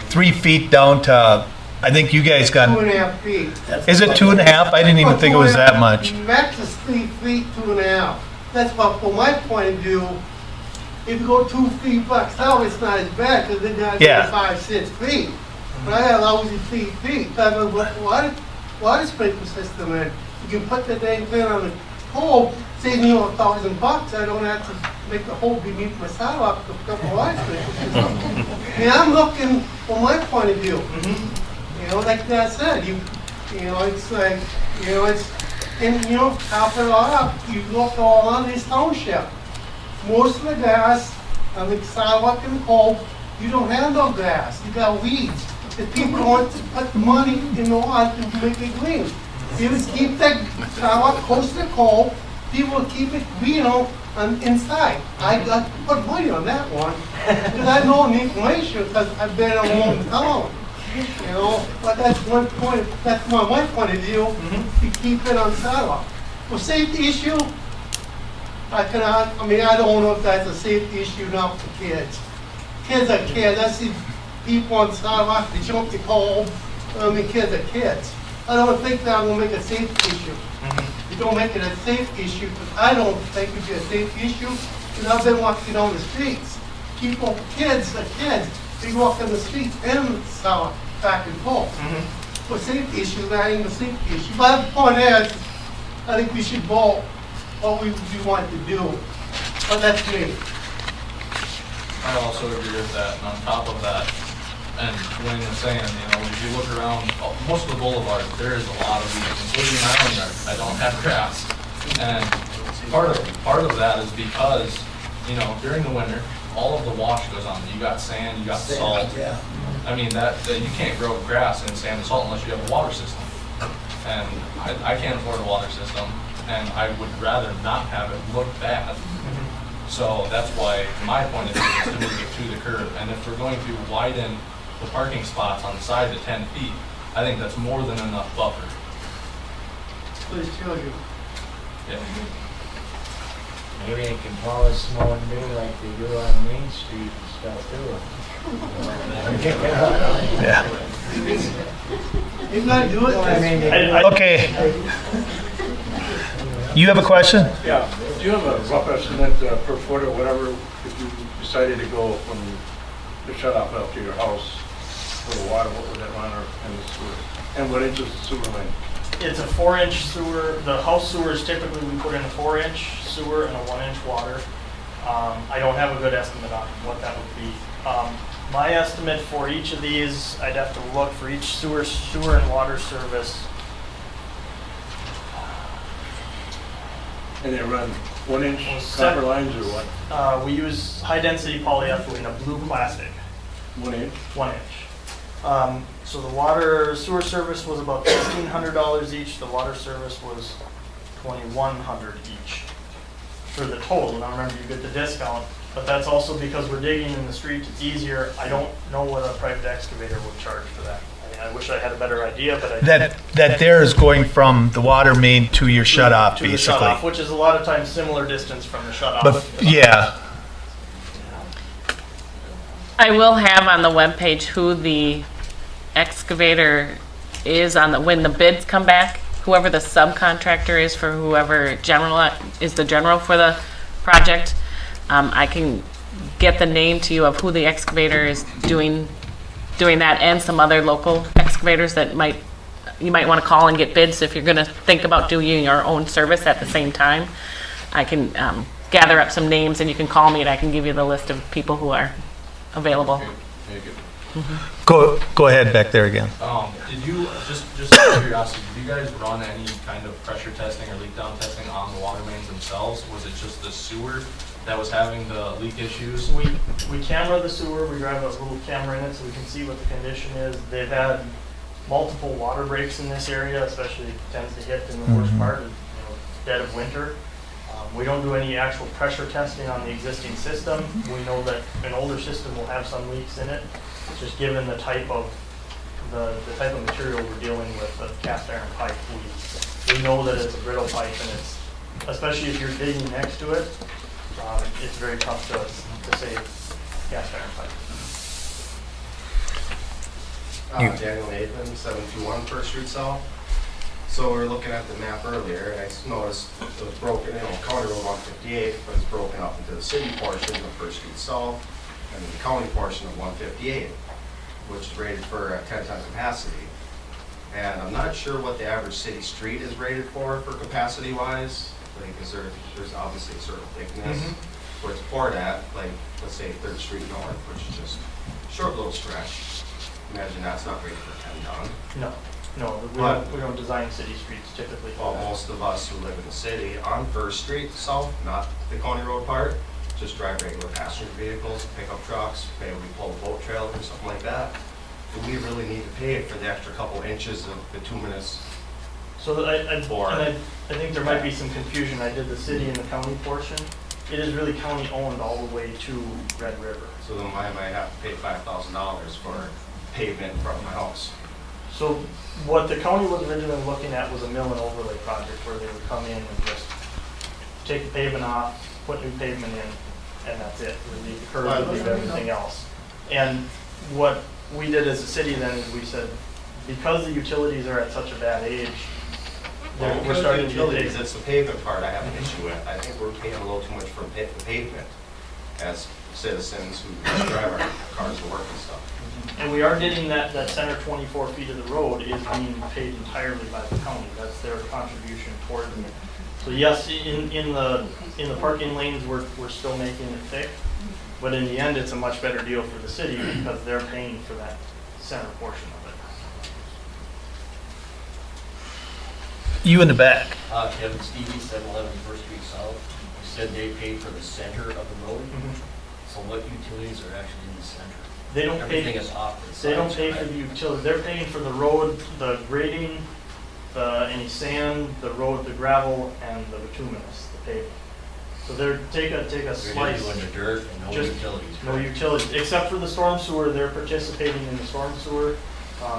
3 feet down to, I think you guys got, 2.5 feet. is it 2.5? I didn't even think it was that much. Max is 3 feet, 2.5. That's what, from my point of view, if you go 2 feet back south, it's not as bad, because then you got Yeah. 5, 6 feet. But I have always 3 feet, I have a water sprinkler system in. You can put the dang thing on the pole, save me $1,000, I don't have to make the hole beneath my sidewalk to put up a water sprinkler system. And I'm looking from my point of view. You know, like Dad said, you know, it's like, you know, it's, and you know, top it all up, you look all on this township. Most of the grass on the sidewalk and the pole, you don't have no grass, you got weeds. If people want to put the money in the water to make it green. You just keep that sidewalk close to the pole, people keep it green on inside. I got to put money on that one, because I know the information, because I've been in a long town. You know, but that's one point, that's my point of view, to keep it on sidewalk. For safety issue, I don't know if that's a safety issue now for kids. Kids are kids, I see people on sidewalk, they jump the pole, kids are kids. I don't think that will make a safety issue. You don't make it a safety issue, because I don't think it'd be a safety issue, because I've been walking on the streets. People, kids are kids, they walk on the streets and south, back and forth. For safety issues, not even a safety issue. But the point is, I think we should vote what we want to do. But that's me. I also agree with that, and on top of that, and Wayne was saying, you know, if you look around, most of the boulevards, there is a lot of weeds, including my own yard. I don't have grass. And part of that is because, you know, during the winter, all of the wash goes on. You got sand, you got salt. Yeah. I mean, that you can't grow grass in sand and salt unless you have a water system. And I can't afford a water system, and I would rather not have it look bad. So that's why my point of view is to move it to the curb. And if we're going to widen the parking spots on the side to 10 feet, I think that's more than enough buffer. Please tell you. Yeah. Maybe they can plow the snow and do like they do on Main Street and stuff too. Yeah. You gotta do it. Okay. You have a question? Yeah, do you have a rough estimate per foot or whatever, if you decided to go from the shut off up to your house for the water, what would that run, or and the sewer? And what inch is the sewer line? It's a 4-inch sewer. The house sewers typically we put in a 4-inch sewer and a 1-inch water. I don't have a good estimate on what that would be. My estimate for each of these, I'd have to look for each sewer and water service. And they run 1-inch copper lines or what? We use high-density polyethylene, a blue plastic. 1 inch? 1 inch. So the water sewer service was about $1,500 each. The water service was $2,100 each for the total. Now remember, you get the discount, but that's also because we're digging in the street. It's easier. I don't know what a private excavator would charge for that. mean, I wish I had a better idea, but I. That there is going from the water main to your shut off, To the basically. shut off, which is a lot of times similar distance from the shut off. But, yeah, I will have on the webpage who the excavator is when the bids come back, whoever the subcontractor is for whoever is the general for the project. I can get the name to you of who the excavator is doing that, and some other local excavators that you might want to call and get bids if you're going to think about doing your own service at the same time. I can gather up some names and you can call me and I can give you the list of people who are available. Thank you. go ahead back there again. Did you, just out of curiosity, did you guys run any kind of pressure testing or leak down testing on the water mains themselves? Was it just the sewer that was having the leak issues? We camera the sewer, we drive a little camera in it so we can see what the condition is. They've had multiple water breaks in this area, especially tends to hit in the worst part of, dead of winter. We don't do any actual pressure testing on the existing system. We know that an older system will have some leaks in it, just given the type of material we're dealing with, the cast iron pipe. We know that it's a brittle pipe, and it's, especially if you're digging next to it, it's very tough to save cast iron pipe. Daniel Nathan, 721 First Street South. So we were looking at the map earlier, and I noticed it was broken, County Road 158, but it's broken up into the city portion of First Street South and the county portion of 158, which is rated for a 10-ton capacity. And I'm not sure what the average city street is rated for capacity-wise, because there's obviously a certain thickness where it's poured at, like, let's say 3rd Street North, which is just a short little stretch. Imagine that's not rated for 10 ton. No, we don't design city streets typically. Well, most of us who live in the city on First Street South, not the County Road part, just drive regular passenger vehicles, pickup trucks, maybe we pull a boat trailer or something like that. Do we really need to pay for the extra couple inches of bituminous? So I think there might be some confusion. I did the city and the county portion. It is really county owned all the way to Red River. So then why might I have to pay $5,000 for pavement in front of my house? So what the county was originally looking at was a mill and overlay project where they would come in and just take the pavement off, put new pavement in, and that's it. Leave the curb, leave everything else. And what we did as a city then is we said, because the utilities are at such a bad age, we're starting to utilities. It's the pavement part I have an issue with. I think we're paying a little too much for the pavement as citizens who drive our cars to work and stuff. And we are getting that center 24 feet of the road is being paid entirely by the county. That's their contribution towards it. So yes, in the parking lanes, we're still making it thick, but in the end, it's a much better deal for the city because they're paying for that center portion of it. You in the back. Kevin Stevie, 711 First Street South. You said they pay for the center of the road? So what utilities are actually in the center? They don't Everything pay. is off the They don't sides, pay right? for the utilities. They're paying for the road, the grading, any sand, the road, the gravel, and the bituminous, the pavement. So they're take a They're slice. just doing the dirt and no Just utilities. No correct? utilities, except for the storm sewer. They're participating in the storm sewer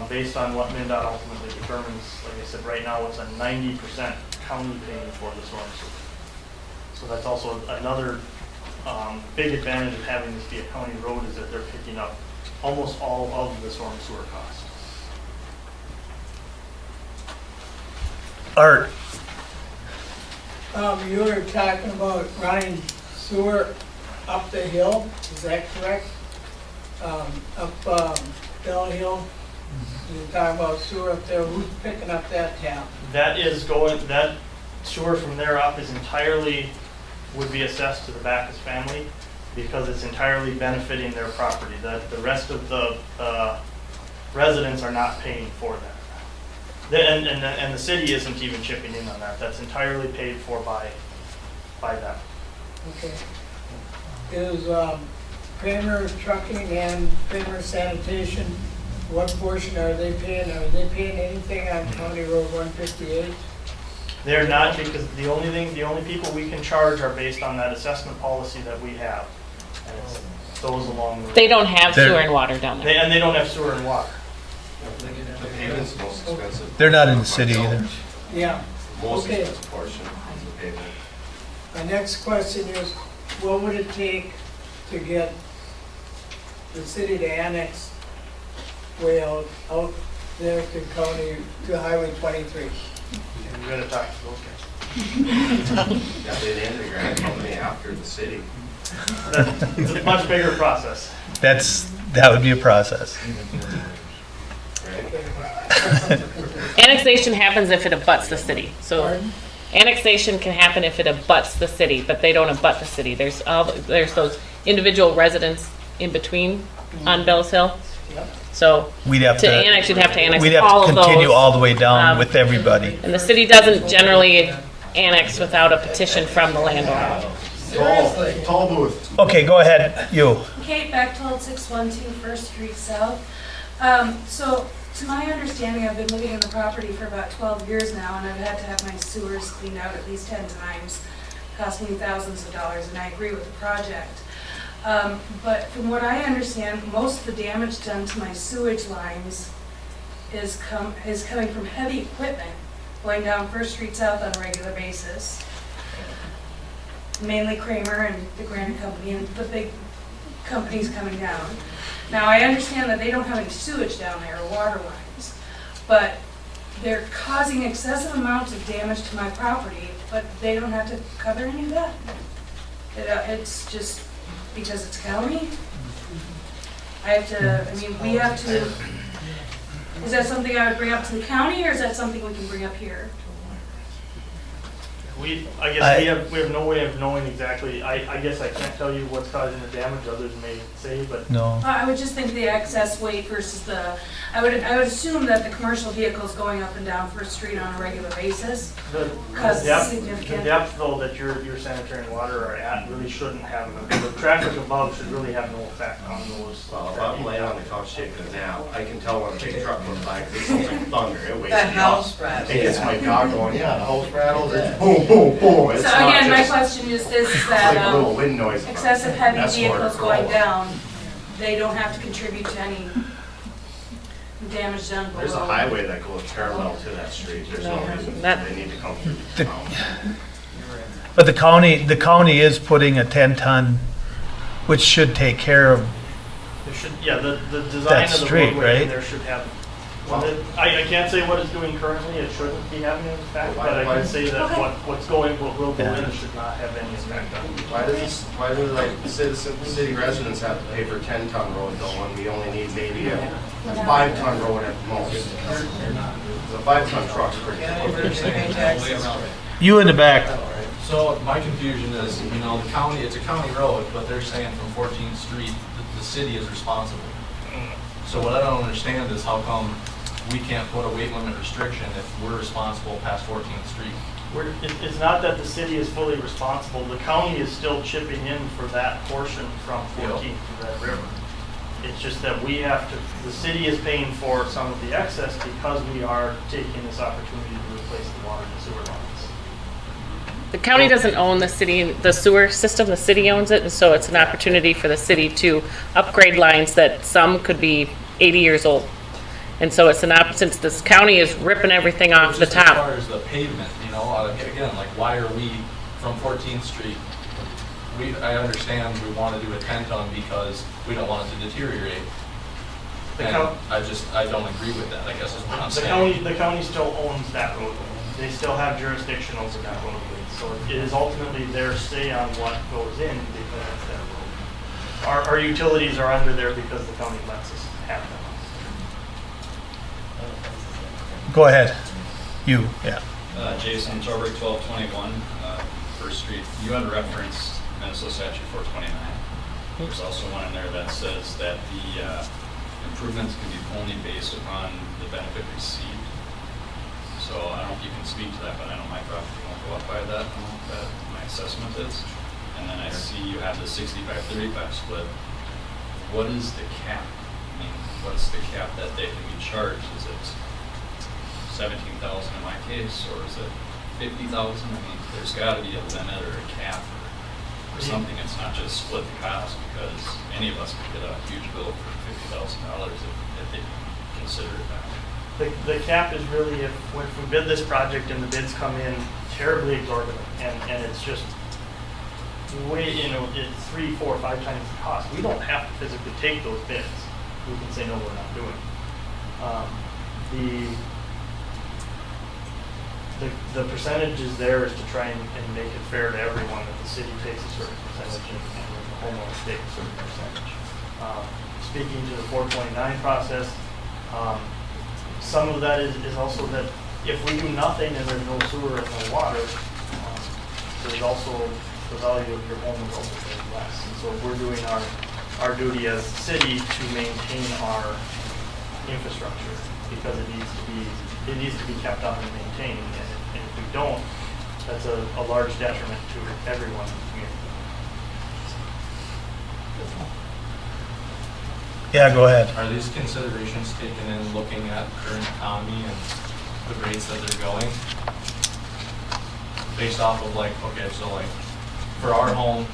based on what MnDOT ultimately determines. Like I said, right now it's a 90% county paying for the storm sewer. So that's also another big advantage of having this be a county road is that they're picking up almost all of the storm sewer costs. Art, You were talking about running sewer up the hill, is that correct? Up Bell Hill, you're talking about sewer up there, who's picking up that tap? That sewer from there up is entirely, would be assessed to the Backus family because it's entirely benefiting their property. The rest of the residents are not paying for that. And the city isn't even chipping in on that. That's entirely paid for by them. Okay. Is Kramer Trucking and Kramer Sanitation, what portion are they paying? Are they paying anything on County Road 158? They're not, because the only people we can charge are based on that assessment policy that we have. And it's those along the road. They don't have sewer and water down there. And they don't have sewer and water. Pavement's the most expensive. They're not in the city either. Yeah. Most Okay. expensive portion is the pavement. My next question is, what would it take to get the city to annex way out there to county, to Highway 23? And you're gonna talk to those guys. Yeah, they'd enter the grant company after the city. It's a much bigger process. That would be a process. Annexation happens if it abuts the city. So Pardon? annexation can happen if it abuts the city, but they don't abut the city. There's those individual residents in between on Bells Hill. So We'd have to to annex, you'd have to annex We'd have all to of those. continue all the way down Um, with everybody. And the city doesn't generally annex without a petition from the landowner. Toll booth. Okay, go ahead, you. Kate Bechtold, 612 First Street South. So, to my understanding, I've been living in the property for about 12 years now, and I've had to have my sewers cleaned out at least 10 times, costing me thousands of dollars, and I agree with the project. But from what I understand, most of the damage done to my sewage lines is coming from heavy equipment going down First Street South on a regular basis. Mainly Kramer and the Granite Company and the big companies coming down. Now, I understand that they don't have any sewage down there or water lines, but they're causing excessive amounts of damage to my property, but they don't have to cover any of that. It's just because it's county. We have to, is that something I would bring up to the county, or is that something we can bring up here? I guess we have no way of knowing exactly. I guess I can't tell you what's causing the damage, others may say, but. No. I would just think the excess weight versus I would assume that the commercial vehicles going up and down First Street on a regular basis The cause depth, significant. the depth though that your sanitary and water are at really shouldn't have, the traffic above should really have no effect on those. Well, if I'm laying on the couch taking a nap, I can tell when a big truck goes by, 'cause it sounds like thunder, it wakes That me up. house rattle. It gets my dog going, yeah, the house rattles, it's boom, boom, boom. It's So not again, my just question is this, is like that a little wind noise. excessive heavy Escort vehicles or going Corolla. down, they don't have to contribute to any damage done below. There's a highway that goes parallel to that street, there's no reason they need to come through the town. But the county is putting a 10-ton, which should take care of, There should, the design That of the street, roadway right? there should have, I can't say what it's doing currently, it shouldn't be having an effect, but I can say that what will go in should not have any effect on it. Why do like city residents have to pay for 10-ton road though, when we only need maybe a 5-ton road at most? The 5-ton truck's pretty cool. you in the back. So my confusion is, the county, it's a county road, but they're saying from 14th Street, the city is responsible. So what I don't understand is how come we can't put a weight limit restriction if we're responsible past 14th Street? It's not that the city is fully responsible, the county is still chipping in for that portion from 14th to Red River. It's just that the city is paying for some of the excess because we are taking this opportunity to replace the water and sewer lines. The county doesn't own the sewer system, the city owns it, and so it's an opportunity for the city to upgrade lines that some could be 80 years old. And so it's since this county is ripping everything off the Just as top. far as the pavement, again, like why are we from 14th Street? I understand we want to do a 10-ton because we don't want it to deteriorate. And I don't agree with that, I guess is what I'm saying. The county still owns that roadway. They still have jurisdiction over that roadway. So it is ultimately their say on what goes in because it's that road. Our utilities are under there because the county lets us have them. Go ahead. You, yeah. Jason Torberg, 1221 First Street. You had referenced Minnesota Statute 429. There's also one in there that says that the improvements can be only based upon the benefit received. So I don't know if you can speak to that, but I know my property won't go up by that amount that my assessment is. And then I see you have the 65-35 split. What is the cap? I mean, what's the cap that they can be charged? Is it 17,000 in my case, or is it 50,000? I mean, there's got to be a limit or a cap or something. It's not just split the cost, because any of us could get a huge bill for $50,000 if they consider it that. The cap is really if we bid this project and the bids come in terribly exorbitant, and it's just way, it's 3, 4, 5 times the cost. We don't have to physically take those bids. We can say, no, we're not doing it. The percentage is there is to try and make it fair to everyone, that the city takes a certain percentage and the homeowners take a certain percentage. Speaking to the 429 process, some of that is also that if we do nothing and there's no sewer and no water, there's also the value of your home is also very less. And so we're doing our duty as a city to maintain our infrastructure, because it needs to be kept up and maintained. And if we don't, that's a large detriment to everyone in the community. Yeah, go ahead. Are these considerations taken in looking at current economy and the rates that they're going? Based off of so for our home,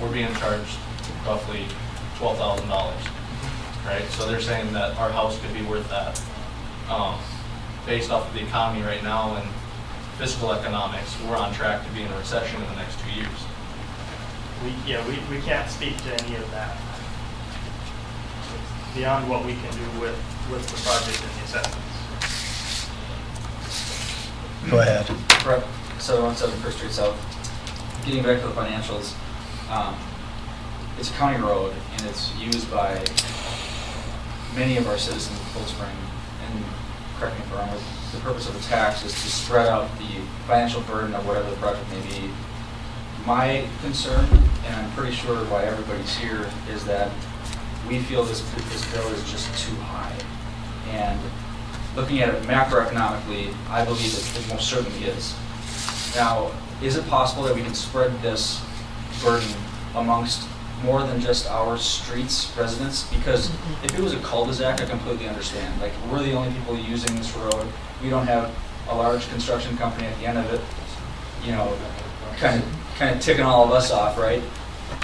we're being charged roughly $12,000, right? So they're saying that our house could be worth that. Based off of the economy right now and fiscal economics, we're on track to be in a recession in the next 2 years. We can't speak to any of that. It's beyond what we can do with the project and the assessments. Go ahead. Correct. 717 First Street South. Getting back to the financials, it's a county road and it's used by many of our citizens of Cold Spring. And correct me if I'm wrong, the purpose of the tax is to spread out the financial burden of whatever the project may be. My concern, and I'm pretty sure why everybody's here, is that we feel this bill is just too high. And looking at it macroeconomically, I believe it most certainly is. Now, is it possible that we can spread this burden amongst more than just our streets residents? Because if it was a cul-de-sac, I completely understand. Like, we're the only people using this road. We don't have a large construction company at the end of it, kind of ticking all of us off, right?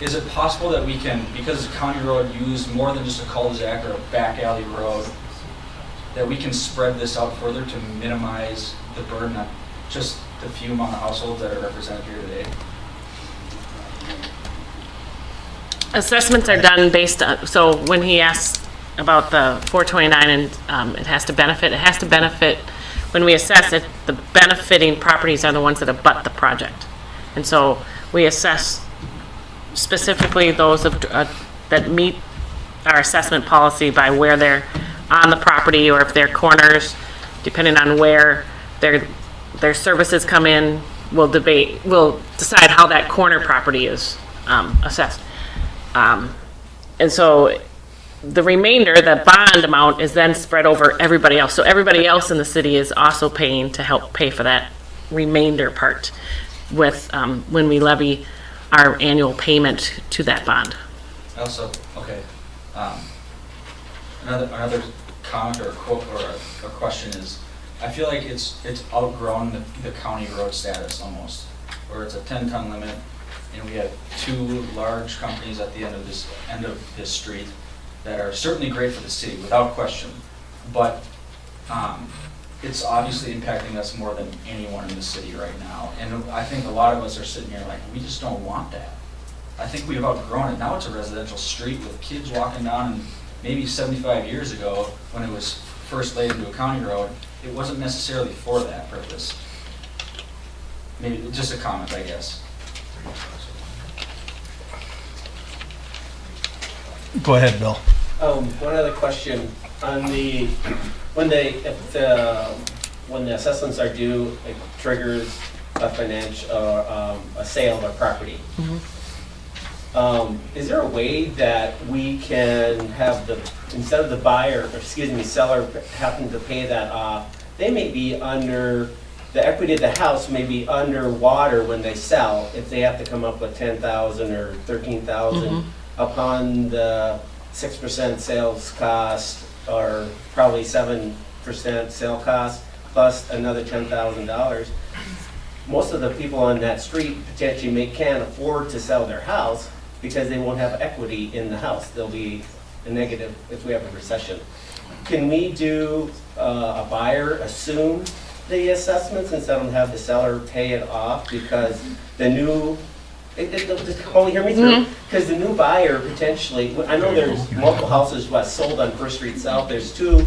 Is it possible that we can, because it's a county road, use more than just a cul-de-sac or a back alley road, that we can spread this out further to minimize the burden on just the few amount of households that are represented here today? Assessments are done based on, so when he asks about the 429 and it has to benefit, when we assess it, the benefiting properties are the ones that abut the project. And so we assess specifically those that meet our assessment policy by where they're on the property, or if they're corners, depending on where their services come in, we'll decide how that corner property is assessed. And so the remainder, the bond amount, is then spread over everybody else. So everybody else in the city is also paying to help pay for that remainder part with when we levy our annual payment to that bond. Also, okay, another comment or a quote or a question is, I feel like it's outgrown the county road status almost, where it's a 10-ton limit, and we have 2 large companies at the end of this street that are certainly great for the city, without question, but it's obviously impacting us more than anyone in the city right now. And I think a lot of us are sitting here like, we just don't want that. I think we've outgrown it. Now it's a residential street with kids walking down, and maybe 75 years ago, when it was first laid into a county road, it wasn't necessarily for that purpose. Maybe just a comment, I guess. Go ahead, Bill. One other question on when the assessments are due, it triggers a financial a sale of a property. Is there a way that we can have instead of the seller having to pay that off, they may be under, the equity of the house may be underwater when they sell, if they have to come up with $10,000 or $13,000 upon the 6% sales cost, or probably 7% sale cost, plus another $10,000. Most of the people on that street potentially can't afford to sell their house because they won't have equity in the house. They'll be a negative if we have a recession. can we do a buyer assume the assessments instead of have the seller pay it off? Because the new, just only hear me through, because the new buyer potentially, I know there's multiple houses sold on First Street South. There's 2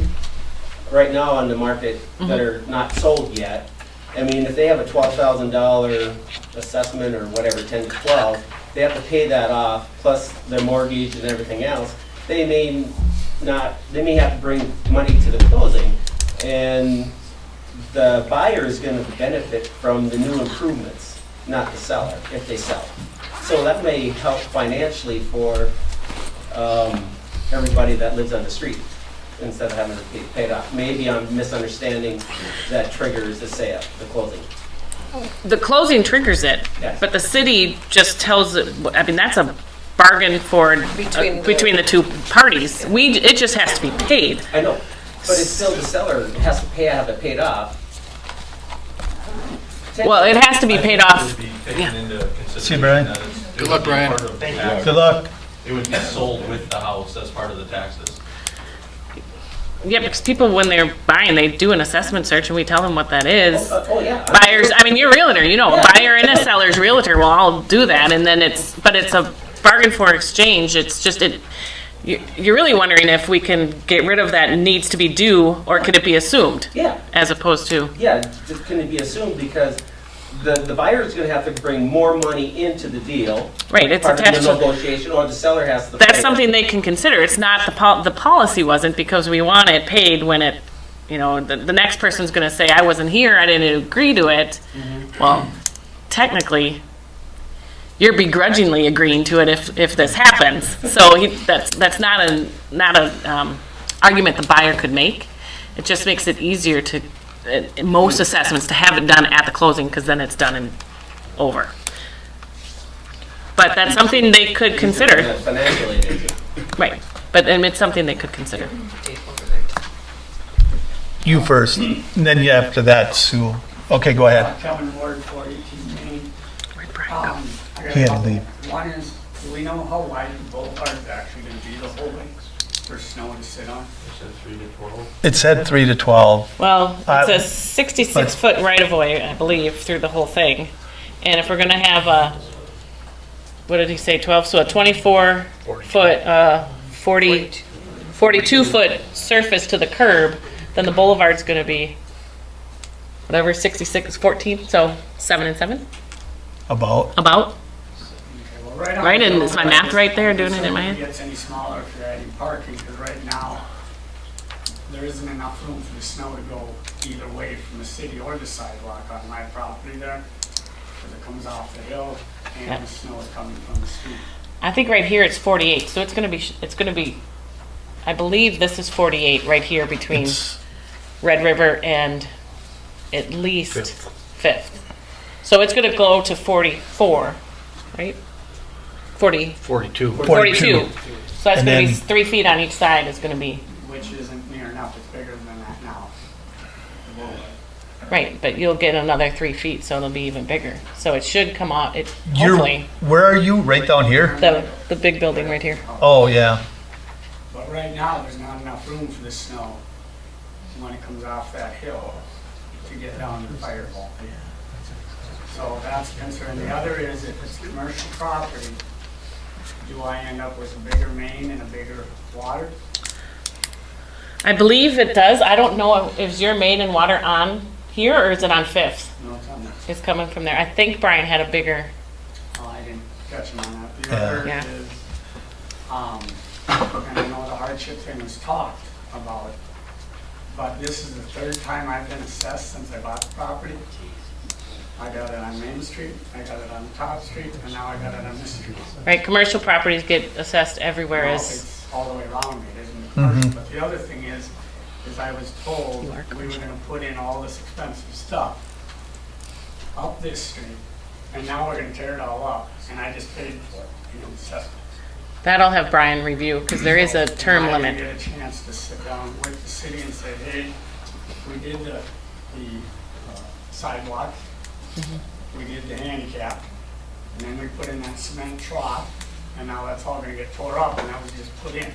right now on the market that are not sold yet. I mean, if they have a $12,000 assessment or whatever, 10 to 12, they have to pay that off, plus their mortgage and everything else. They may have to bring money to the closing, and the buyer is going to benefit from the new improvements, not the seller, if they sell. So that may help financially for everybody that lives on the street, instead of having to pay it off. Maybe I'm misunderstanding that triggers the sale, the closing. The closing triggers it, Yes. but the city just tells it, I mean, that's a bargain for, between the 2 parties. It just has to be paid. I know, but it's still the seller has to have it paid off. Well, it has to be paid off. See you, Brian. Good luck, Brian. Thank you. Good luck. It would be sold with the house as part of the taxes. Yeah, because people, when they're buying, they do an assessment search and we tell them what that is. Oh, yeah. Buyers, I mean, you're a realtor, you know, a buyer and a seller's realtor will all do that, and then but it's a bargain for exchange. It's just, you're really wondering if we can get rid of that needs to be due, or could it be assumed? Yeah. As opposed to, Yeah, can it be assumed, because the buyer is going to have to bring more money into the deal. Right, it's part of attached the to- negotiation, or the seller has to that's pay. something they can consider. It's not, the policy wasn't, because we want it paid when it, you know, the next person's gonna say, I wasn't here, I didn't agree to it. Well, technically, you're begrudgingly agreeing to it if this happens. So that's not a argument the buyer could make. It just makes it easier to, in most assessments, to have it done at the closing, because then it's done and over. But that's something they could consider. Financially, they do. Right, but it's something they could consider. You first, and then you after that, Sue. Okay, go ahead. Kevin Ward, 418 Main. I He had got to a leave. couple. One is, do we know how wide the boulevard is actually going to be, the whole length, for snow to sit on? It said 3 to 12. Well, Uh, it's a 66-foot right-of-way, I believe, through the whole thing. And if we're gonna have a, what did he say, 12, so a 24-foot, 42-foot surface to the curb, then the boulevard's gonna be, whatever, 66, 14, so 7 and 7? About. About? Well, right on Right, the and is my boulevard, math right there, doing it in my It head? gets any smaller if you're adding parking, because right now, there isn't enough room for the snow to go either way from the city or the sidewalk on my property there, because it comes off the hill Yep. and the snow is coming from the street. I think right here it's 48, so it's gonna be, I believe this is 48 right here between Red River and at least Fifth. So it's gonna go to 44, right? 42. 42. So that's And gonna be then- 3 feet on each side is gonna be, Which isn't near enough, it's bigger than that now. The boulevard. right, but you'll get another 3 feet, so it'll be even bigger. So it should come out, You're, hopefully, where are you? Right down here? the big building right here. Oh, yeah. But right now, there's not enough room for the snow when it comes off that hill to get down to the fire hall. So that's a concern. The other is if it's commercial property, do I end up with a bigger main and a bigger water? I believe it does. I don't know, is your main and water on here or is it on Fifth? No, it's on there. It's coming from there. I think Brian had a bigger, Oh, I didn't catch him on that. The Yeah. other Yeah. is, and I know the hardship thing was talked about, but this is the 3rd time I've been assessed since I bought the property. I got it on Main Street, I got it on Top Street, and now I got it on this street. right, commercial properties get assessed everywhere Well, as, it's all the way around me, it isn't Mhm. commercial. But the other thing is I was told we were gonna put in all this expensive stuff up this street, and now we're gonna tear it all up, and I just paid for it, you know, assessment. that I'll have Brian review, because there is a term I limit. didn't get a chance to sit down with the city and say, hey, we did the sidewalk, we did the handicap, and then we put in that cement trough, and now that's all gonna get tore up, and that was just put in.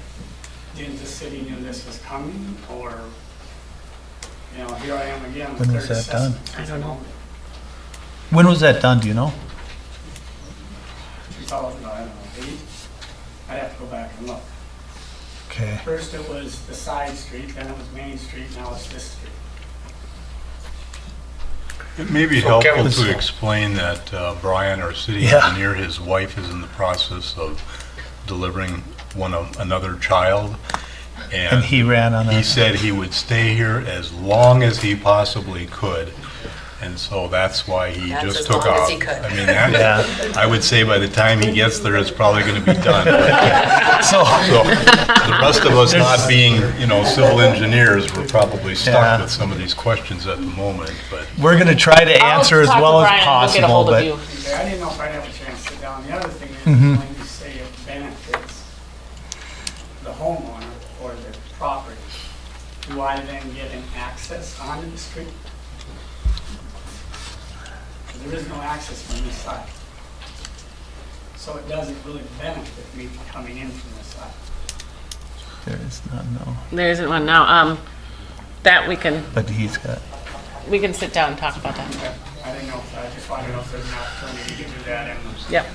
didn't the city knew this was coming, or, you know, here I am again with When their was that done? assessments. I don't know. When was that done, do you know? 2000, I don't know, 8? I'd have to go back and look. Okay. First it was the side street, then it was Main Street, now it's this street. It may be So helpful Kevin- to explain that Brian, our city Yeah. engineer, his wife is in the process of delivering another child. And he ran on He a, said he would stay here as long as he possibly could. And so that's why he That's just as took long as off. he could. I mean, that, I would say by the time he gets there, it's probably going to be done. so, So the rest of us not being, you know, civil engineers, we're probably Yeah. stuck with some of these questions at the moment, but. we're gonna try to I'll answer as talk to well as Brian, we'll get a possible, hold of but. you. Okay, I didn't know if I'd have a chance to sit down. The other thing is, Mhm. when you say it benefits the homeowner or the property, do I then get an access onto the street? 'Cause there is no access from this side. So it doesn't really benefit me coming in from this side. There is not, no, There isn't one now. That we can but he's got, sit down and talk about that. I didn't know, I just wanted to know if there's an opportunity to do that, and Yep.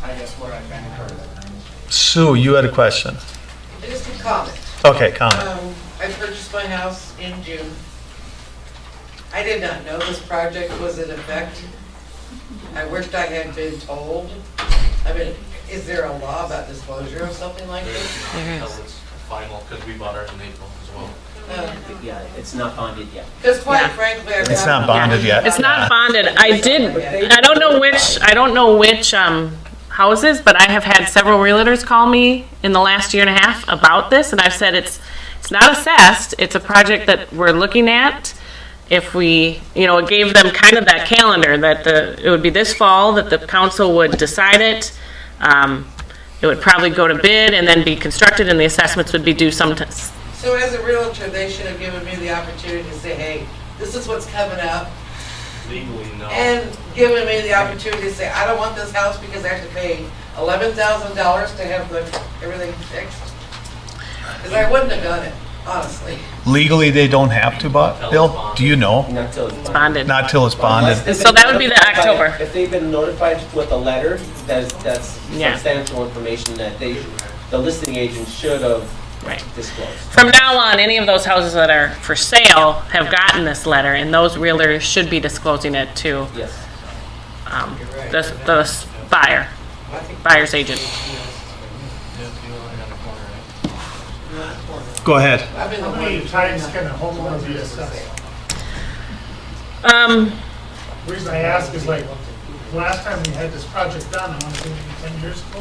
I guess what I've been heard. Sue, you had a question. Just a comment. Okay, comment. I purchased my house in June. I did not know this project was in effect. I wished I had been told. I mean, is there a law about disclosure of something like this? Until it's final, because we bought ours in April as well. Yeah, it's not bonded yet. Because quite Yeah. frankly, I It's not bonded yet. It's not bonded. I don't know which houses, but I have had several realtors call me in the last year and a half about this, and I've said it's not assessed. It's a project that we're looking at. If we, it gave them kind of that calendar that it would be this fall that the council would decide it. It would probably go to bid and then be constructed, and the assessments would be due sometime. So as a realtor, they should have given me the opportunity to say, hey, this is what's coming up. Legally, no. And given me the opportunity to say, I don't want this house because I have to pay $11,000 to have everything fixed. Because I wouldn't have done it, honestly. Legally, they don't have to, Bill? Do you know? Not till it's Bonded. Not till it's bonded. So that would be the October. If they've been notified with a letter, that's Yeah. substantial information that the listing agent should have Right. disclosed. From now on, any of those houses that are for sale have gotten this letter, and those realtors should be disclosing it to Yes. the buyer's agent. Go ahead. How many times can a homeowner be assessed? Um, The reason I ask is like, last time we had this project done, I want to say maybe 10 years ago.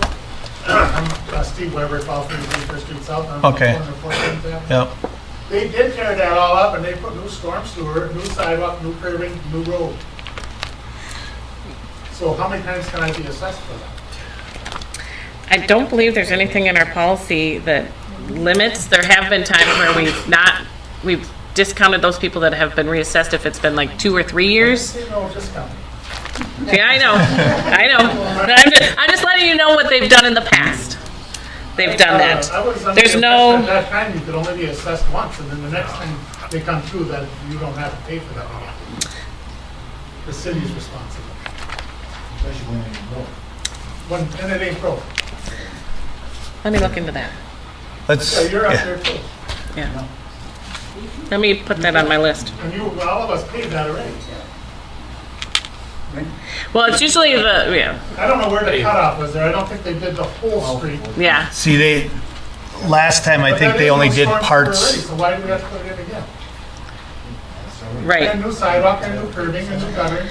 I'm Steve Weber, 1233 First Street South, on the Okay. corner of 14th Avenue. Yep. They did tear that all up and they put new storm sewer, new sidewalk, new curbing, new road. So how many times can I be assessed for that? I don't believe there's anything in our policy that limits. There have been times where we've discounted those people that have been reassessed if it's been like 2 or 3 years. No discount. Yeah, I know. But I'm just letting you know what they've done in the past. They've done that. I was under There's the no. impression at that time you could only be assessed once, and then the next time they come through that you don't have to pay for that again. The city's responsible. And it ain't broke. Let me look into that. Let's, Yeah, you're up yeah. there too. Yeah. Let me put that on my list. And all of us paid that already. Well, it's usually yeah. I don't know where the cutoff was there. I don't think they did the whole street. Yeah. See, last time I But think that they is only no did storm sewer parts. already, So why do we have to put it in again? Right. And new sidewalk, and new curbing, and new guttering.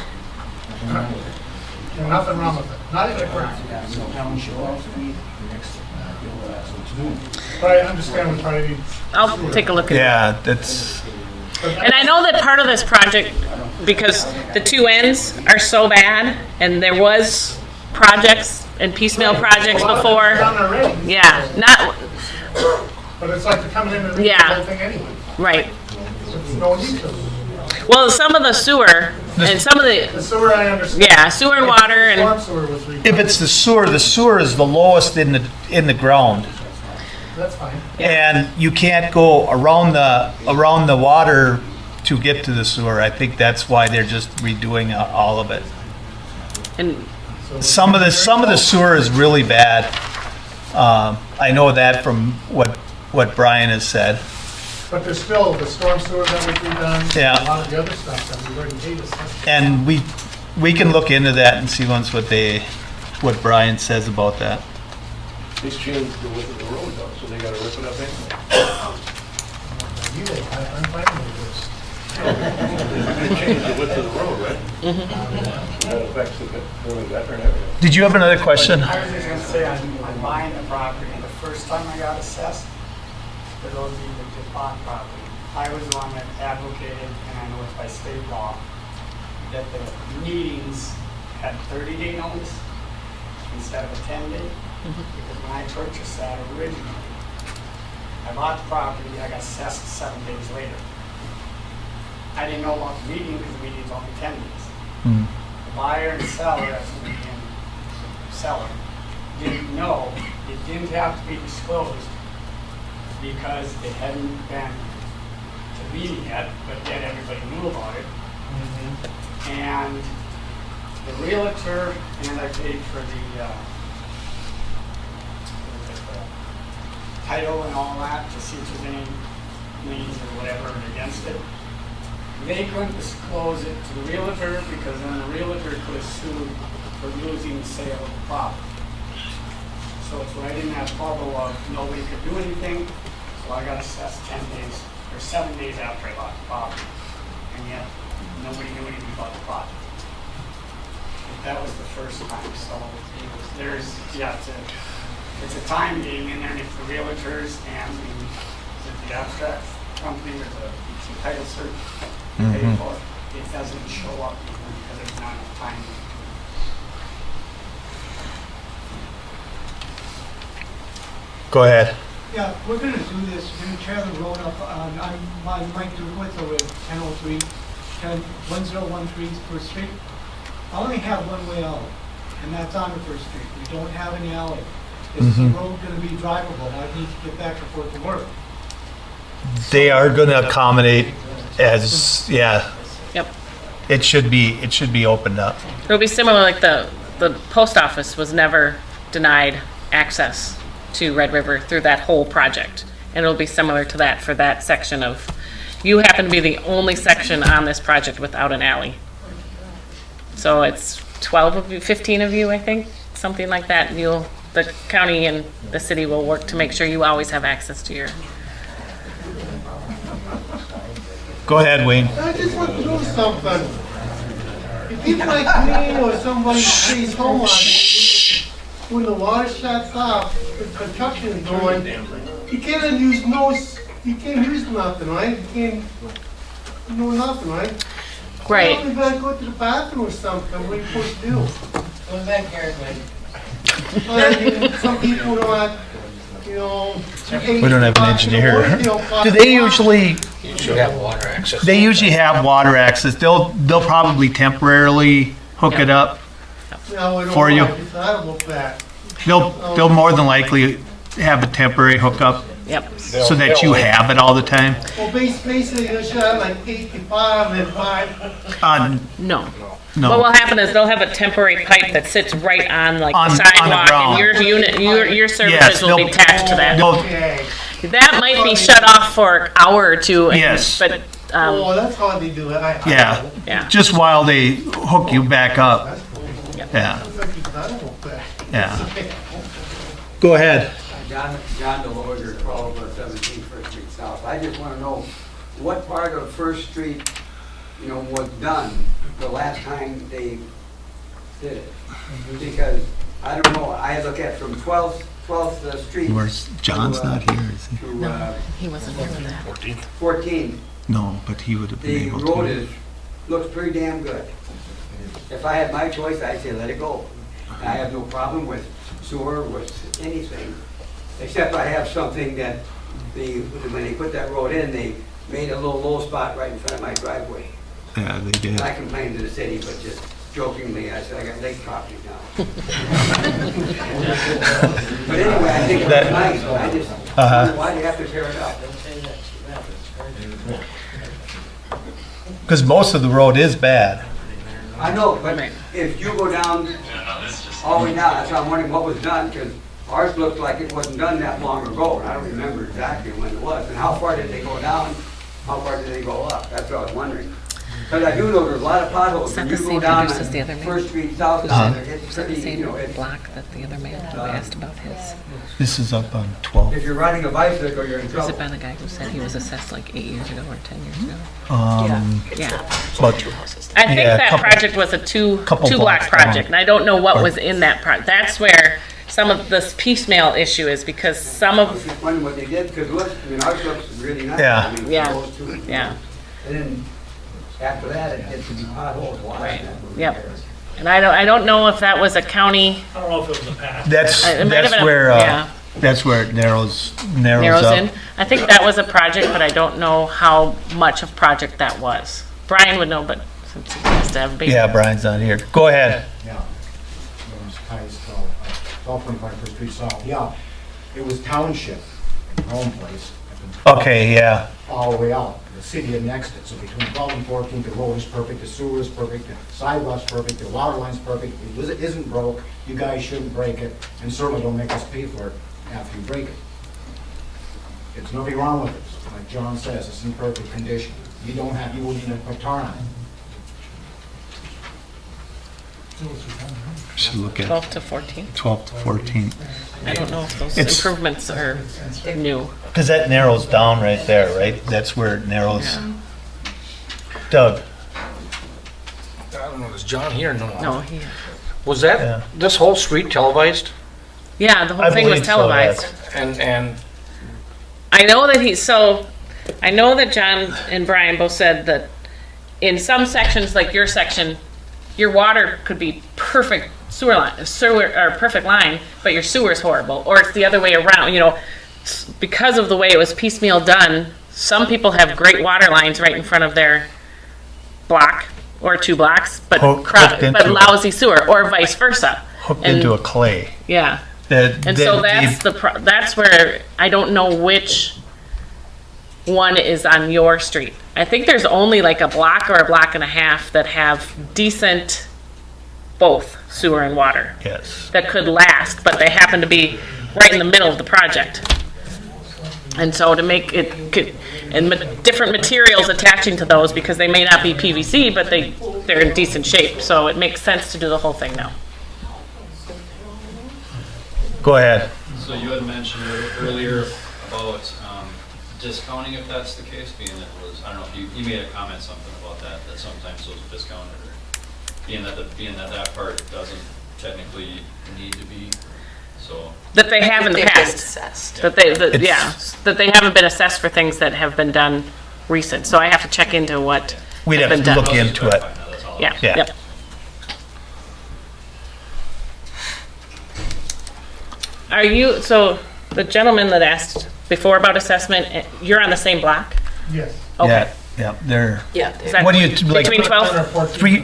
And nothing wrong with it. Not even a crack. But I understand we probably need. I'll take a look at it. Yeah, that's, And I know that part of this project, because the two ends are so bad, and there was projects and piecemeal projects before. Done already. Yeah, not, But it's like they're coming in and doing the Yeah. whole thing anyway. right. There's no need to. Well, some of the sewer, and some of The the, sewer, I understand. yeah, sewer and water, and Storm sewer was if it's the sewer is the lowest in the ground. that's fine. And you can't go around the water to get to the sewer. I think that's why they're just redoing all of it. And Some of the sewer is really bad. I know that from what Brian has said. But there's still the storm sewer that would be done. Yeah. A lot of the other stuff that we've already paid us. And we can look into that and see once what Brian says about that. He's changed the width of the road though, so they gotta rip it up anyway. I'm fine with this. They changed the width of the road, right? That affects the better and everything. Did you have another question? I was just gonna say, I'm buying the property, and the first time I got assessed, for those of you that just bought property, I was the one that advocated, and I know it's by state law, that the meetings had 30-day notice instead of a 10-day. Because when I purchased that originally, I bought the property, I got assessed 7 days later. I didn't know about the meeting because the meeting's only 10 days. The buyer and seller, as in the seller, didn't know, it didn't have to be disclosed because it hadn't been to meeting yet, but yet everybody knew about it. And the realtor, and I paid for the title and all that to see if there's any liens or whatever against it. They couldn't disclose it to the realtor because then the realtor could have sued for losing the sale of the property. So it's right in that bubble of nobody could do anything, so I got assessed 10 days, or 7 days after I bought the property. And yet, nobody knew anything about the property. That was the first time, so there's, yeah, it's a time game in there, and if the realtors and the abstract company or the title search pay for it, it doesn't show up because there's not enough time. Go ahead. Yeah, we're gonna do this, we're gonna tear the road up on Mike DeWitt over at 1003, 1013 First Street. I only have one way out, and that's on the First Street. We don't have any alley. Is the road gonna be drivable? I need to get back and forth to work. They are going to accommodate as, yeah. Yep. It should be opened up. It'll be similar, like the post office was never denied access to Red River through that whole project. And it'll be similar to that for that section of, you happen to be the only section on this project without an alley. So it's 12 of you, 15 of you, I think, something like that. The county and the city will work to make sure you always have access to your. Go ahead, Wayne. I just want to know something. If people like me or somebody stays home on it, when the water shuts off, the construction is going, you can't use nothing, right? You can't do nothing, right? Right. You gotta go to the bathroom or something, what are you supposed to do? Go back here, Glenn. Some people don't, you know. We don't have an engineer. Do they usually? Should have water access. They usually have water access. They'll probably temporarily hook it up for you. They'll more than likely have a temporary hookup. Yep. So that you have it all the time. Well, basically, you should have like 85 and 5. No. No. What will happen is they'll have a temporary pipe that sits right on like On the the sidewalk, ground. and your unit, your services Yes, will be they'll- attached to that. they'll- That might be shut off for an hour or two. Yes. But Oh, that's how they do it. Yeah. Yeah. Just while they hook you back up. Yeah. Yeah. Go ahead. John DeLoyer, 1217 First Street South. I just want to know what part of First Street, was done the last time they did it. Because, I don't know, I look at from 12th Street. Where's John's not here, is he? To, he wasn't here for that. 14th. No, but he would have been The able road to. looks pretty damn good. If I had my choice, I'd say let it go. I have no problem with sewer, with anything, except I have something that when they put that road in, they made a little low spot right in front of my driveway. Yeah, they did. I complained to the city, but just jokingly, I said, I got lake property now. But anyway, I think it's nice, I just, Why do you have to tear it up? Because most of the road is bad. I know, but if you go down, all the way down, that's why I'm wondering what was done, because ours looked like it wasn't done that long ago, and I don't remember exactly when it was. And how far did they go down? How far did they go up? That's what I was wondering. Because I do know there's a lot of potholes. Is that When the you same go down address as the on other man? First Street South down there, it's Is that the pretty, same it's, block that the other man who asked about his? This is up on 12. if you're riding a bicycle, you're in Was trouble. it by the guy who said he was assessed like 8 years ago or 10 years ago? Yeah. But, I think yeah, that couple- project was a two couple block blocks project, down. and I don't know what Or- was in that project. That's where some of this piecemeal issue is, because some I was of, just wondering what they did, because look, I mean, ours looks really nice. Yeah. I mean, Yeah. those two, Yeah. And then after that, it gets to be potholes. Right. Yep. And I don't know if that was a county, I don't know if it was a path. that's, It might have that's been a- where, yeah. that's where it narrows narrows up. in. I think that was a project, but I don't know how much of project that was. Brian would know, but since he has to have a baby. Yeah, Brian's not here. Go ahead. Yeah. It was Kai's, 1225 First Street South. Yeah, it was township, home place. Okay, yeah. All the way out. The city annexed it, so between 12 and 14, the road is perfect, the sewer is perfect, the sidewalk's perfect, the water line's perfect. It isn't broke, you guys shouldn't break it, and certainly don't make us pay for it after you break it. There's nothing wrong with it. Like John says, it's in perfect condition. You wouldn't even put tar on it. Should look at 12 to 14. 12 to 14. I don't know if those It's- improvements are new. Because that narrows down right there, right? That's where it narrows. Doug? I don't know, is John here? No, he, Was that, this whole street televised? yeah, the I whole thing was believe so, televised. yes. And I know that I know that John and Brian both said that in some sections, like your section, your water could be perfect or perfect line, but your sewer is horrible, or it's the other way around, because of the way it was piecemeal done. Some people have great water lines right in front of their block or 2 blocks, but Hooked into but it. lousy sewer, or vice versa. Hooked And- into a clay. Yeah. That- And that so that's where I don't know which one is on your street. I think there's only like a block or a block and a half that have decent both sewer and water Yes. that could last, but they happen to be right in the middle of the project. And so to make it, different materials attaching to those, because they may not be PVC, but they're in decent shape. So it makes sense to do the whole thing now. Go ahead. So you had mentioned earlier about discounting, if that's the case, being that it was, I don't know if you made a comment something about that sometimes those are discounted, or being that part doesn't technically need to be, so. That they have in the They've been past. assessed. That they haven't been assessed for things that have been done recent. So I have to check into what We'd has have been to done. look into it. Yeah, Yeah. yep. Are you, so the gentleman that asked before about assessment, you're on the same block? Yes. Okay. Yeah, they're. Yeah. Is that What do you, like? between 12? 3,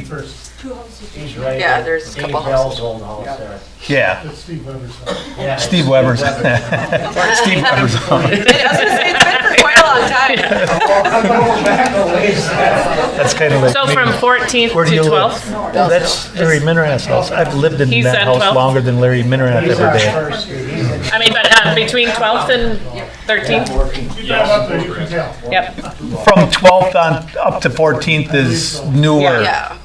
He's right. Yeah, there's a Dave couple Bell's houses. old house there. yeah. That's Steve Weber's house. Yeah, Steve Weber's. Steve Weber's home. I was gonna say, it's been for quite a long time. That's kind of like. So me. from 14th Where do you to live? 12th? That's Larry Minerath's house. I've lived in He's that on house 12th? longer than Larry Minerath He's ever on did. First Street. He's in I mean, but between 12th and 13th? You drive up there, you can tell. Yep. From 12th on up to 14th is newer. Yeah.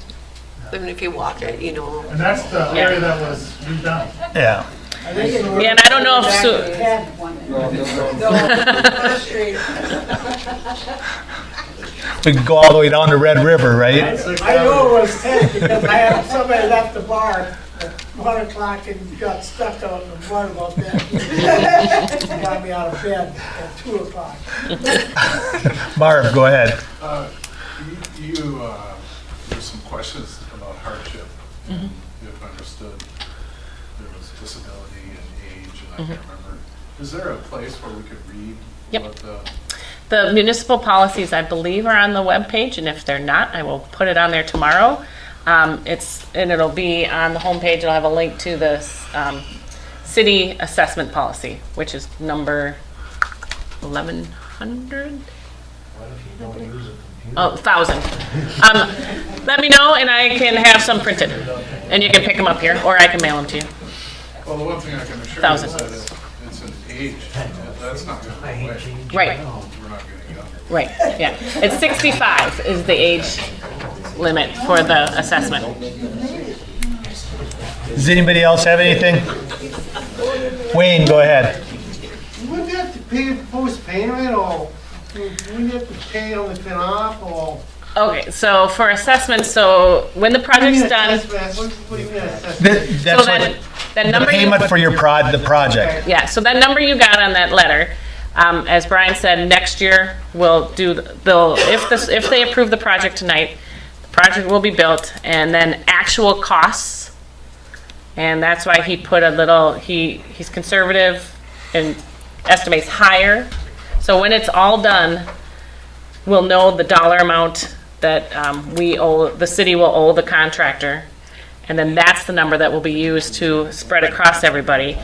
Even if you walk it, you know. And that's the area that was redone. Yeah. Yeah, and I don't know if, First Street. We can go all the way down to Red River, right? I know it was 10 because I had somebody left the bar at 1 o'clock and got stuck out in the mud about that. Got me out of bed at 2 o'clock. Marv, go ahead. There's some questions about hardship. And if understood, there was disability and age, and I can't remember. Is there a place where we could read Yep. what the? the municipal policies, I believe, are on the webpage, and if they're not, I will put it on there tomorrow. It'll be on the homepage. It'll have a link to the city assessment policy, which is number 1,100? Oh, 1,000. Let me know and I can have some printed. And you can pick them up here, or I can mail them to you. Well, the one thing I can assure you 1,000. is that it's an age, that's not going to go away. Right. We're not getting younger. Right, yeah. It's 65 is the age limit for the assessment. Does anybody else have anything? Wayne, go ahead. You wouldn't have to pay post payment or you wouldn't have to pay on the pin off or. Okay, so for assessments, so when the project's done, What do you mean assessment? That's so what, that the number payment you, for your the project. yeah, so that number you got on that letter, as Brian said, next year we'll do, if they approve the project tonight, the project will be built, and then actual costs, and that's why he put a little, he's conservative and estimates higher. So when it's all done, we'll know the dollar amount that the city will owe the contractor. And then that's the number that will be used to spread across everybody.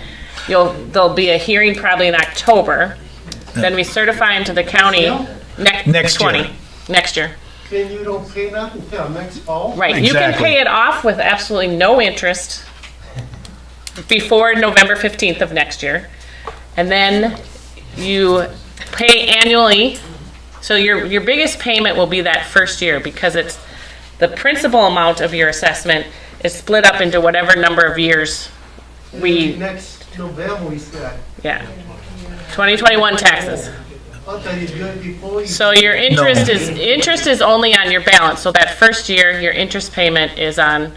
There'll be a hearing probably in October. Then we certify into the county Next year. next year. Then you don't pay nothing till next fall? Right, you can Exactly. pay it off with absolutely no interest before November 15th of next year. And then you pay annually. So your biggest payment will be that first year because it's the principal amount of your assessment is split up into whatever number of years Next November, we said. yeah, 2021 taxes. I'll tell you, do it before you. So your interest is only on your balance. So that first year, your interest payment is on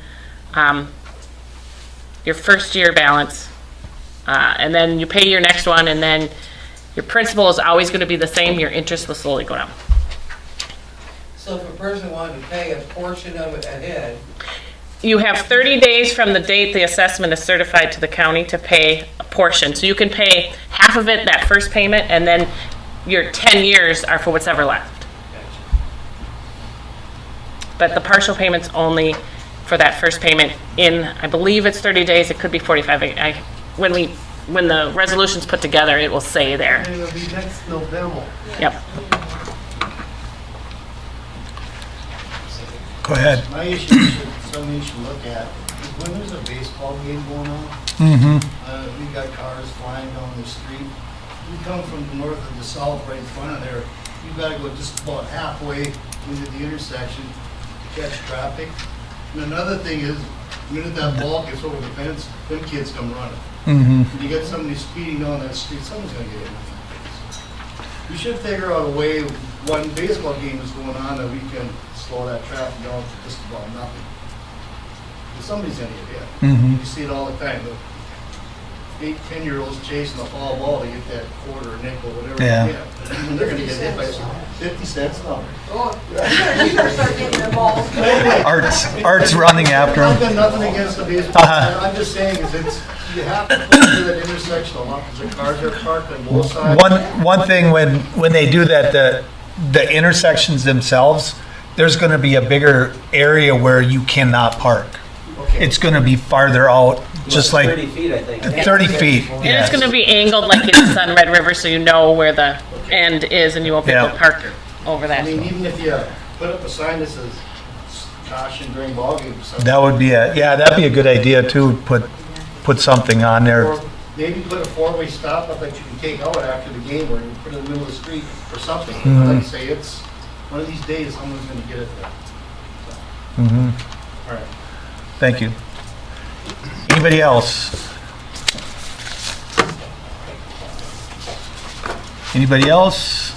your first year balance. And then you pay your next one, and then your principal is always going to be the same. Your interest will slowly go down. So if a person wanted to pay a portion of it ahead, You have 30 days from the date the assessment is certified to the county to pay a portion. So you can pay half of it, that first payment, and then your 10 years are for what's ever left. But the partial payment's only for that first payment in, I believe it's 30 days, it could be 45. When the resolution's put together, it will say there. It'll be next November. Yep. Go ahead. My issue, something you should look at, is when there's a baseball game going on, Mm-hmm. we got cars flying down the street. You come from the north and the south right in front of there, you've got to go just about halfway into the intersection to catch traffic. And another thing is, the minute that ball gets over the fence, them kids come running. Mm-hmm. When you get somebody speeding down that street, someone's gonna get hit. We should figure out a way, when baseball game is going on, that we can slow that traffic down to just about nothing. Because somebody's gonna get hit. Mhm. You see it all the time, the 8, 10-year-olds chasing the foul ball to get that quarter, nickel, whatever Yeah. they get. And they're gonna get hit by 50 cents an hour. oh, you better start getting the balls. Art's running after I've him. got nothing against the baseball. Uh-huh. I'm just saying is you have to put through that intersection a lot because the cars are parked on both sides. One thing when they do that, the intersections themselves, there's going to be a bigger area where you cannot park. Okay. It's going to be farther out, just like 30 feet, I think. 30 feet. And yes. it's going to be angled like it is on Red River, so you know where the end is, and you won't be able to Yeah. park over I that. mean, even if you put up a sign that says caution during ball games or something. That would be that'd be a good idea too. Put something on there. Or maybe put a four-way stop up that you can take out after the game, or you put it in the middle of the street or something. Mhm. Like say it's one of these days someone's gonna get it there. Mm-hmm. All right. Thank you. Anybody else? Anybody else?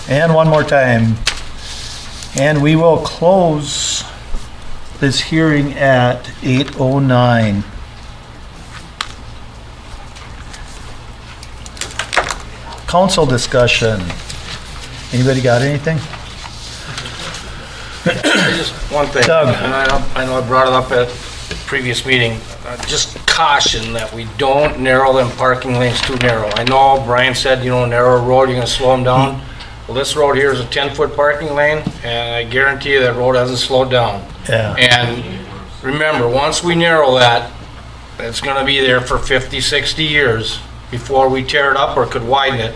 And one more time. And we will close this hearing at 8:09. Council discussion. Anybody got anything? Just one thing. Doug. And I know I brought it up at the previous meeting. Just caution that we don't narrow them parking lanes too narrow. I know Brian said, narrow road, you're gonna slow them down. Well, this road here is a 10-foot parking lane, and I guarantee you that road hasn't slowed down. Yeah. And remember, once we narrow that, it's gonna be there for 50, 60 years. before we tear it up or could widen it.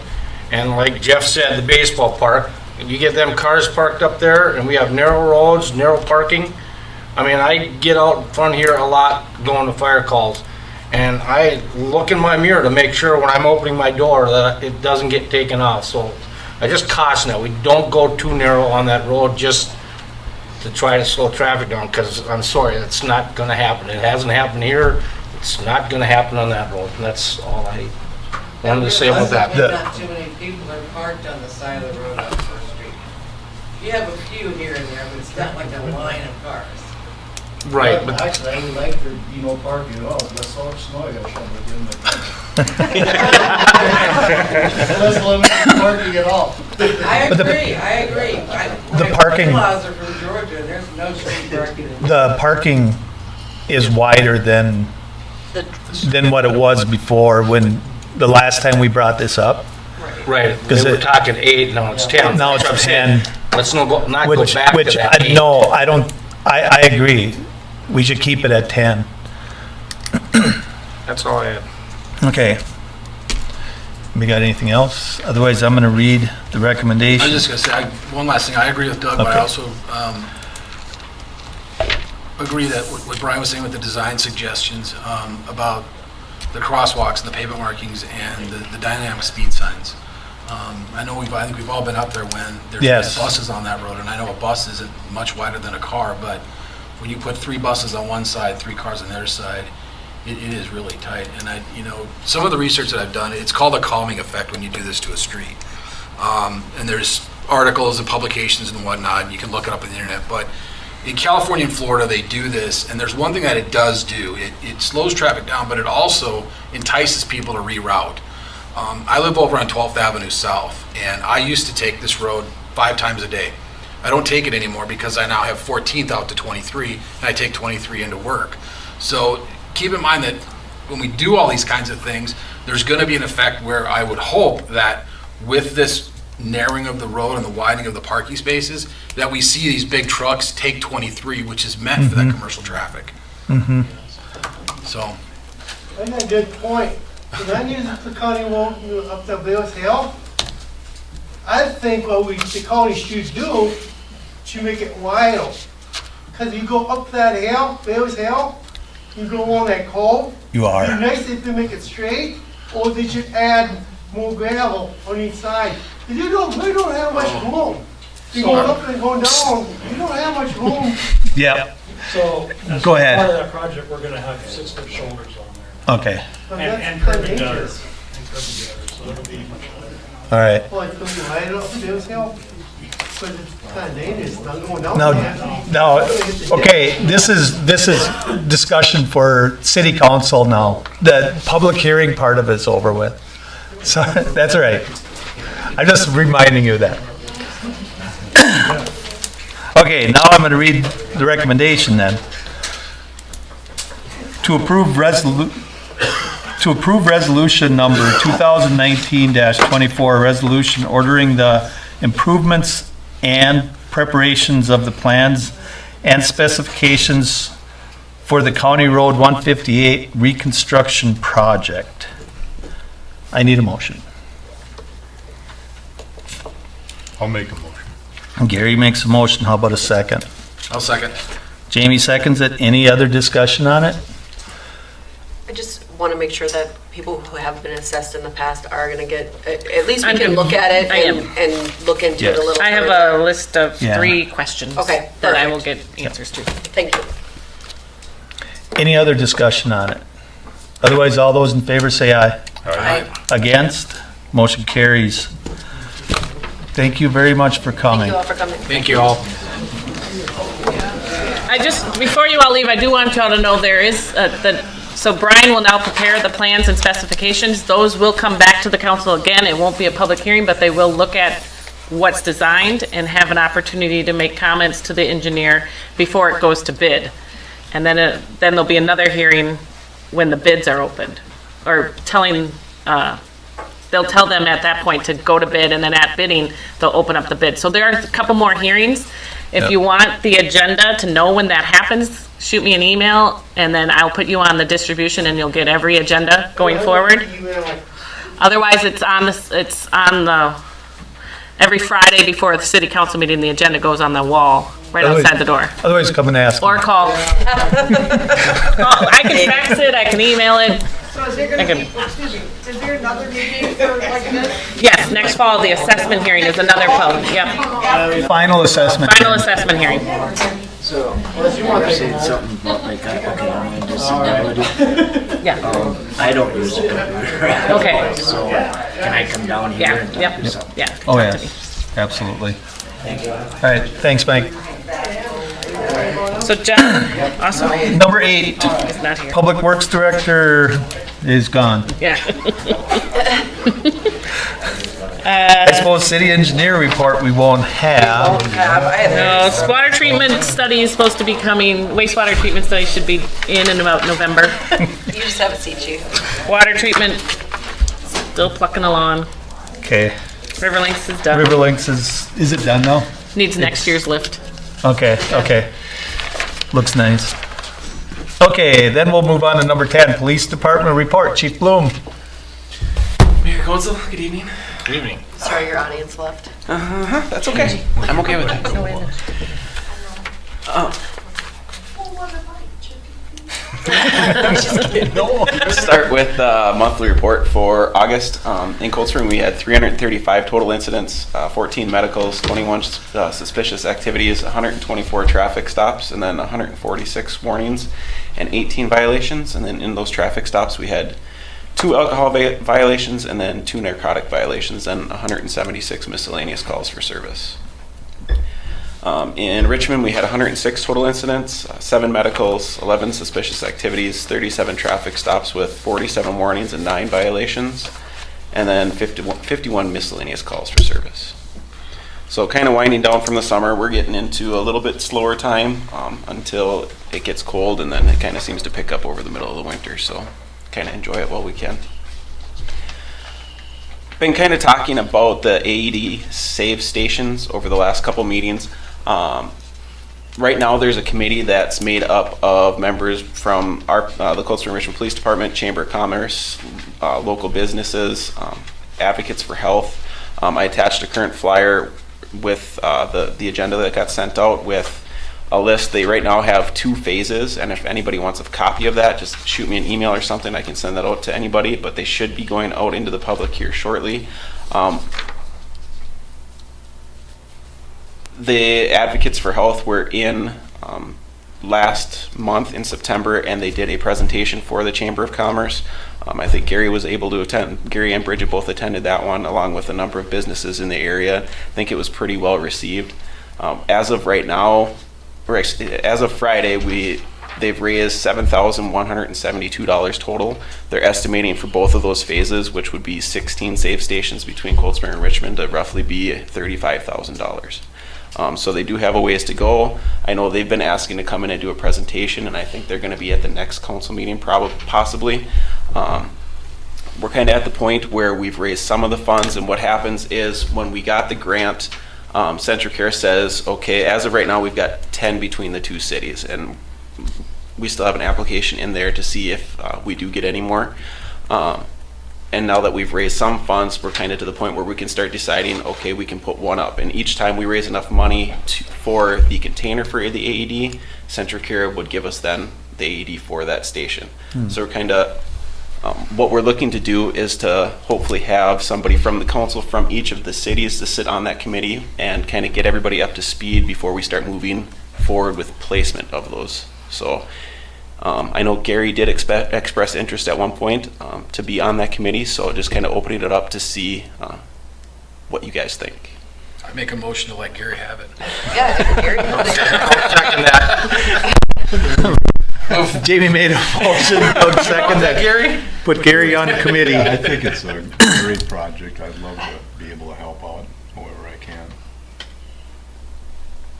And like Jeff said, the baseball park, if you get them cars parked up there and we have narrow roads, narrow parking, I mean, I get out in front here a lot going to fire calls. And I look in my mirror to make sure when I'm opening my door that it doesn't get taken off. So I just caution that we don't go too narrow on that road just to try to slow traffic down, because I'm sorry, it's not gonna happen. It hasn't happened here, it's not gonna happen on that road, and that's all I wanted to say about that. Not too many people are parked on the side of the road on First Street. You have a few here and there, but it's not like a line of cars. Right, but Actually, I would like there to be no parking at all, unless so much snow I gotta shovel it in my. Let's limit parking at all. I But the- agree. The parking- My in-laws are from Georgia, and there's no street parking. The parking is wider than what it was before, when the last time we brought this up. right, Because they were it- talking 8, now it's 10. Now it's That's what I'm saying. 10. Let's not go back Which, to that 8. no, I don't, I agree. We should keep it at 10. That's all I had. Okay. We got anything else? Otherwise, I'm going to read the I recommendation. was just gonna say, one last thing, I agree with Doug, but I Okay. also agree that what Brian was saying with the design suggestions about the crosswalks and the pavement markings and the dynamic speed signs. I think we've all been up there when there's Yes. buses on that road, and I know a bus isn't much wider than a car, but when you put 3 buses on one side, 3 cars on the other side, it is really tight. And some of the research that I've done, it's called a calming effect when you do this to a street. And there's articles and publications and whatnot, and you can look it up on the internet, but in California and Florida, they do this, and there's one thing that it does do. It slows traffic down, but it also entices people to reroute. I live over on 12th Avenue South, and I used to take this road 5 times a day. I don't take it anymore because I now have 14th out to 23, and I take 23 into work. So keep in mind that when we do all these kinds of things, there's going to be an effect where I would hope that with this narrowing of the road and the widening of the parking spaces, that we see these big trucks take 23, which is meant for that commercial traffic. Mm-hmm. So, I got a good point. When I use the county road up to Bill's Hill, I think what the county should do, should make it wider. Because you go up that hill, Bill's Hill, you go on that cove. You are. It'd be nice if they make it straight, or they should add more gravel on each side. 'Cause we don't have much room. You go up and go down, you don't have much room. Yep. So, as Go ahead. part of that project, we're gonna have 6-foot shoulders on there. Okay. And curbing gutters. And curbing gutters, so it'll be much better. All right. Well, it's gonna be wider up Bill's Hill. Because it's kind of dangerous, not going down there. Now, okay, this is discussion for city council now. The public hearing part of it's over with. So, that's all right. I'm just reminding you of that. Okay, now I'm going to read the recommendation then. To approve resolution number 2019-24, resolution ordering the improvements and preparations of the plans and specifications for the County Road 158 reconstruction project. I need a motion. I'll make a motion. Gary makes a motion. How about a second? I'll second. Jamie seconds it. Any other discussion on it? I just want to make sure that people who have been assessed in the past are going to get, at least we can look at it and look into it a little I have further. a list of Yeah. 3 questions Okay, that I will perfect. get answers to. Thank you. Any other discussion on it? Otherwise, all those in favor say aye. Aye. Against? Motion carries. Thank you very much for coming. Thank you all for coming. Thank you all. I just, before you all leave, I do want y'all to know there is, so Brian will now prepare the plans and specifications. Those will come back to the council again. It won't be a public hearing, but they will look at what's designed and have an opportunity to make comments to the engineer before it goes to bid. And then there'll be another hearing when the bids are opened, or they'll tell them at that point to go to bid, and then at bidding, they'll open up the bid. So there are a couple more hearings. If you want the agenda to know when that happens, shoot me an email, and then I'll put you on the distribution, and you'll get every agenda going forward. Otherwise, it's on the, every Friday before the city council meeting, the agenda goes on the wall, right outside the door. Otherwise, come and ask. Or call. I can fax it, I can email it. So is there gonna be, excuse me, is there another meeting for like this? Yes, next fall, the assessment hearing is another public, yep. Final assessment. Final assessment hearing. So, you're saying something about like, okay, I'm going to disability. Yeah. I don't use a computer. Okay. So, can I come down here Yeah, and talk yep, to something? yeah. Oh, yeah, absolutely. Thank you. All right, thanks, Mike. So John, awesome. Number 8, He's not here. Public Works Director is gone. Yeah. I suppose city engineer report we won't have. No, water treatment study is supposed to be coming, wastewater treatment study should be in about November. You just have a seat, chief. Water treatment, still plucking along. Okay. Riverlinks is done. Riverlinks is it done now? Needs next year's lift. Okay, okay. Looks nice. Okay, then we'll move on to number 10, Police Department report. Chief Bloom. Mayor Kozel, good evening. Good evening. Sorry, your audience left. That's okay. I'm okay with that. Let's start with the monthly report for August. In Cold Spring, we had 335 total incidents, 14 medicals, 21 suspicious activities, 124 traffic stops, and then 146 warnings and 18 violations. And then in those traffic stops, we had 2 alcohol violations and then 2 narcotic violations and 176 miscellaneous calls for service. In Richmond, we had 106 total incidents, 7 medicals, 11 suspicious activities, 37 traffic stops with 47 warnings and 9 violations, and then 51 miscellaneous calls for service. So kind of winding down from the summer, we're getting into a little bit slower time until it gets cold, and then it kind of seems to pick up over the middle of the winter, so kind of enjoy it while we can. Been kind of talking about the AED save stations over the last couple meetings. Right now there's a committee that's made up of members from the Cold Spring Richmond Police Department, Chamber of Commerce, local businesses, advocates for health. I attached a current flyer with the agenda that got sent out with a list. They right now have 2 phases, and if anybody wants a copy of that, just shoot me an email or something. I can send that out to anybody, but they should be going out into the public here shortly. The Advocates for Health were in last month in September, and they did a presentation for the Chamber of Commerce. I think Gary was able to attend. Gary and Bridget both attended that one, along with a number of businesses in the area. I think it was pretty well received. As of right now, or as of Friday, they've raised $7,172 total. They're estimating for both of those phases, which would be 16 save stations between Cold Spring and Richmond, to roughly be $35,000. So they do have a ways to go. I know they've been asking to come in and do a presentation, and I think they're going to be at the next council meeting, possibly. We're kind of at the point where we've raised some of the funds, and what happens is when we got the grant, CentraCare says, okay, as of right now, we've got 10 between the 2 cities, and we still have an application in there to see if we do get any more. And now that we've raised some funds, we're kind of to the point where we can start deciding, okay, we can put one up. And each time we raise enough money for the container for the AED, CentraCare would give us then the AED for that station. So we're kind of, what we're looking to do is to hopefully have somebody from the council from each of the cities to sit on that committee and kind of get everybody up to speed before we start moving forward with placement of those. So I know Gary did express interest at one point to be on that committee, so just kind of opening it up to see what you guys think. I make a motion to let Gary have it. Yeah, I think Gary. I'll second that. Jamie made a motion, Doug seconded that. Gary? Put Gary on the committee. I think it's a great project. I'd love to be able to help out however I can.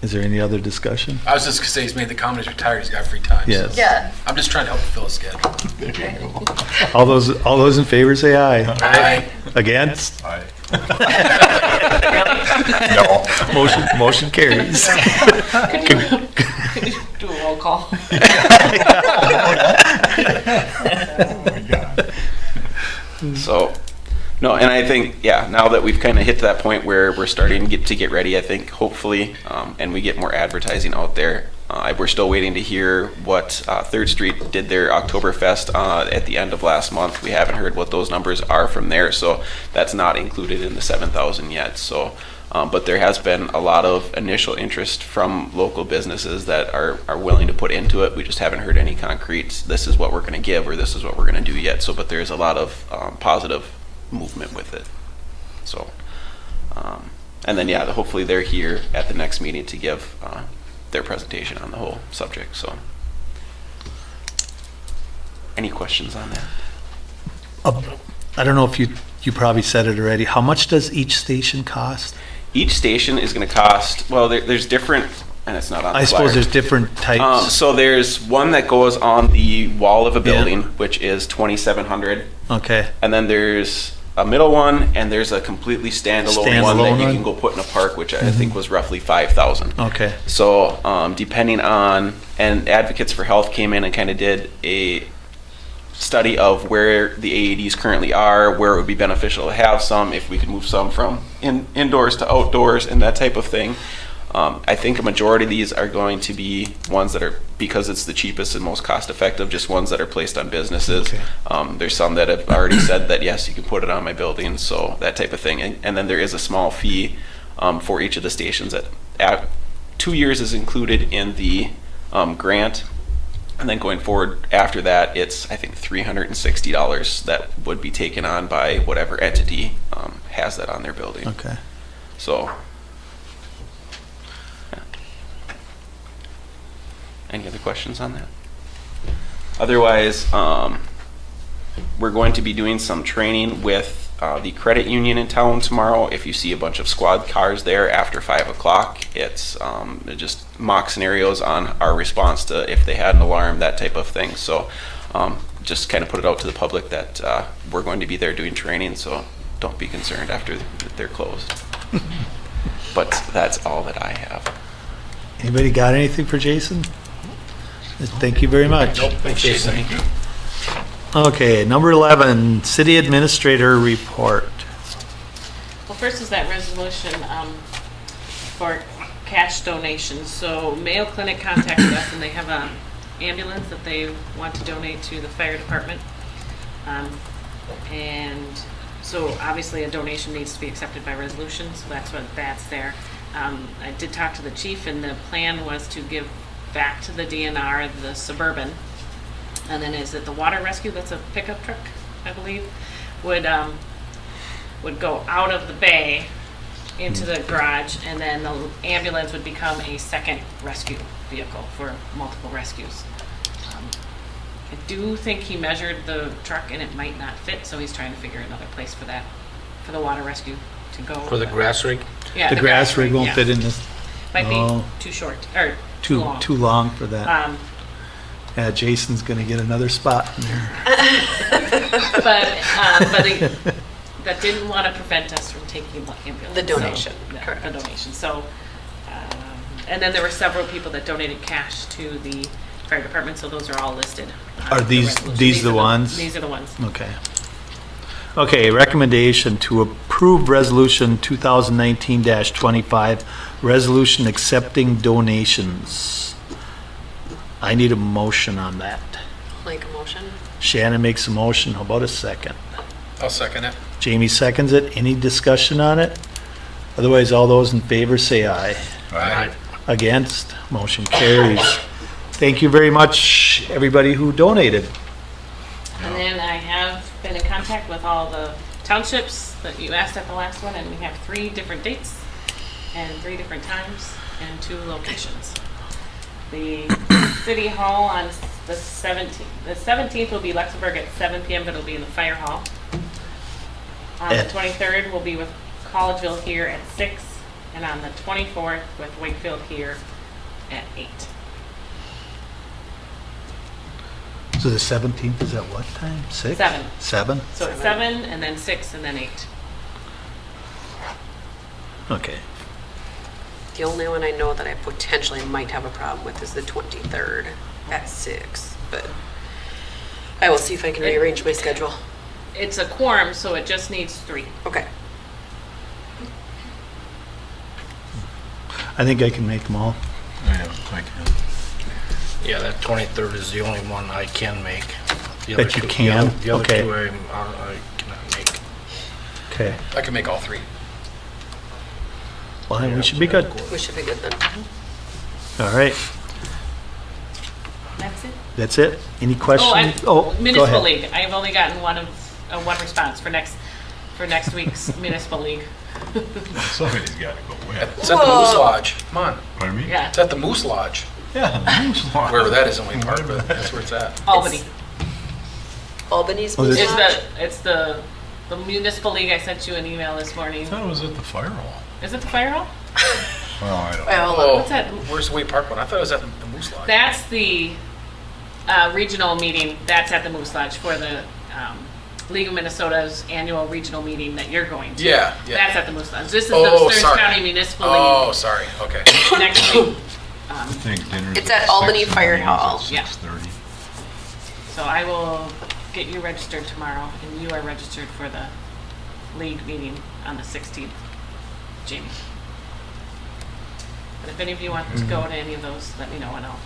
Is there any other discussion? I was just going to say he's made the comment, he's retired, he's got free time. Yes. Yeah. I'm just trying to help fill his schedule. There you go. All those in favor say aye. Aye. Against? Aye. No. Motion carries. Could you do a roll call? Oh my God. So No, and I think, yeah, now that we've kind of hit to that point where we're starting to get ready, I think hopefully, and we get more advertising out there. We're still waiting to hear what Third Street did their Oktoberfest at the end of last month. We haven't heard what those numbers are from there, so that's not included in the 7,000 yet. So, but there has been a lot of initial interest from local businesses that are willing to put into it. We just haven't heard any concrete, this is what we're going to give or this is what we're going to do yet. So, but there's a lot of positive movement with it. So, and then yeah, hopefully they're here at the next meeting to give their presentation on the whole subject. So, any questions on that? I don't know if you probably said it already. How much does each station cost? Each station is going to cost, well, there's different, and it's not on the I suppose flyer. there's different types. So there's one that goes on the wall of a building, which is $2,700. Okay. And then there's a middle one, and there's a completely standalone one that you one? can go put in a park, which I think was roughly $5,000. Okay. So depending on, and Advocates for Health came in and kind of did a study of where the AEDs currently are, where it would be beneficial to have some, if we could move some from indoors to outdoors and that type of thing. I think a majority of these are going to be ones that are, because it's the cheapest and most cost effective, just ones that are placed on businesses. Okay. There's some that have already said that, yes, you can put it on my building, so that type of thing. And then there is a small fee for each of the stations that 2 years is included in the grant. And then going forward after that, it's, I think, $360 that would be taken on by whatever entity has that on their building. Okay. So, yeah. Any other questions on that? Otherwise, we're going to be doing some training with the credit union in town tomorrow. If you see a bunch of squad cars there after 5 o'clock, it's just mock scenarios on our response to if they had an alarm, that type of thing. So just kind of put it out to the public that we're going to be there doing training, so don't be concerned after they're closed. But that's all that I have. Anybody got anything for Jason? Thank you very much. Nope, thanks, Jason. Okay, number 11, City Administrator Report. Well, first is that resolution for cash donations. So Mayo Clinic contacted us and they have an ambulance that they want to donate to the fire department. And so obviously a donation needs to be accepted by resolution, so that's there. I did talk to the chief and the plan was to give back to the DNR the Suburban. And then is it the water rescue, that's a pickup truck, I believe, would go out of the bay into the garage, and then the ambulance would become a second rescue vehicle for multiple rescues. I do think he measured the truck and it might not fit, so he's trying to figure another place for that, for the water rescue to go. For the grass rig? Yeah. The grass rig won't yeah. fit in this? Might be too short, or too long. Too long for that. Yeah, Jason's gonna get another spot in there. But that didn't want to prevent us from taking the ambulance. The donation, So, correct. the donation. So, and then there were several people that donated cash to the fire department, so those are all listed. Are these the ones? These are the ones. Okay. Okay, recommendation to approve resolution 2019-25, resolution accepting donations. I need a motion on that. Make a motion? Shannon makes a motion. How about a second? I'll second it. Jamie seconds it. Any discussion on it? Otherwise, all those in favor say aye. Aye. Against? Motion carries. Thank you very much, everybody who donated. And then I have been in contact with all the townships that you asked at the last one, and we have 3 different dates and 3 different times and 2 locations. The City Hall on the 17th. The 17th will be Luxembourg at 7 p.m., but it'll be in the Fire Hall. On the 23rd, we'll be with Collegeville here at 6, and on the 24th with Wakefield here at 8. So the 17th is at what time? 6? 7. 7? So it's 7, and then 6, and then 8. Okay. The only one I know that I potentially might have a problem with is the 23rd at 6, but I will see if I can rearrange my schedule. it's a quorum, so it just needs 3. Okay. I think I can make them all. Yeah, I can. Yeah, that 23rd is the only one I can make. The That other you two- can? The other Okay. two I cannot make. Okay. I can make all 3. Well, then we should be good. We should be good then. All right. That's it? That's it? Any Oh, questions? Go Municipal ahead. League. I've only gotten one response for next week's Municipal League. Somebody's got to go win. It's at the Moose Lodge. Come on. Pardon me? Yeah. It's at the Moose Lodge. Yeah, the Moose Lodge. Wherever that is in Wayne Park, but that's where it's at. Albany. Albany's Oh, this- Moose Lodge? It's the Municipal League. I sent you an email this morning. I thought it was at the fire hall. Is it the fire hall? Well, I don't. Well, Oh, What's that? where's the Wayne Park one? I thought it was at the Moose Lodge. That's the regional meeting. That's at the Moose Lodge for the League of Minnesota's annual regional meeting that you're going to. Yeah, yeah. That's at the Moose Lodge. This is Oh, the Stearns sorry. County Municipal Oh, League sorry. Okay. next week. I think dinner's It's at Albany 6 and Fire meeting's Hall. at Yeah. 6:30. So I will get you registered tomorrow, and you are registered for the league meeting on the 16th, Jamie. But if any of you want to go to any of those, let me know and I'll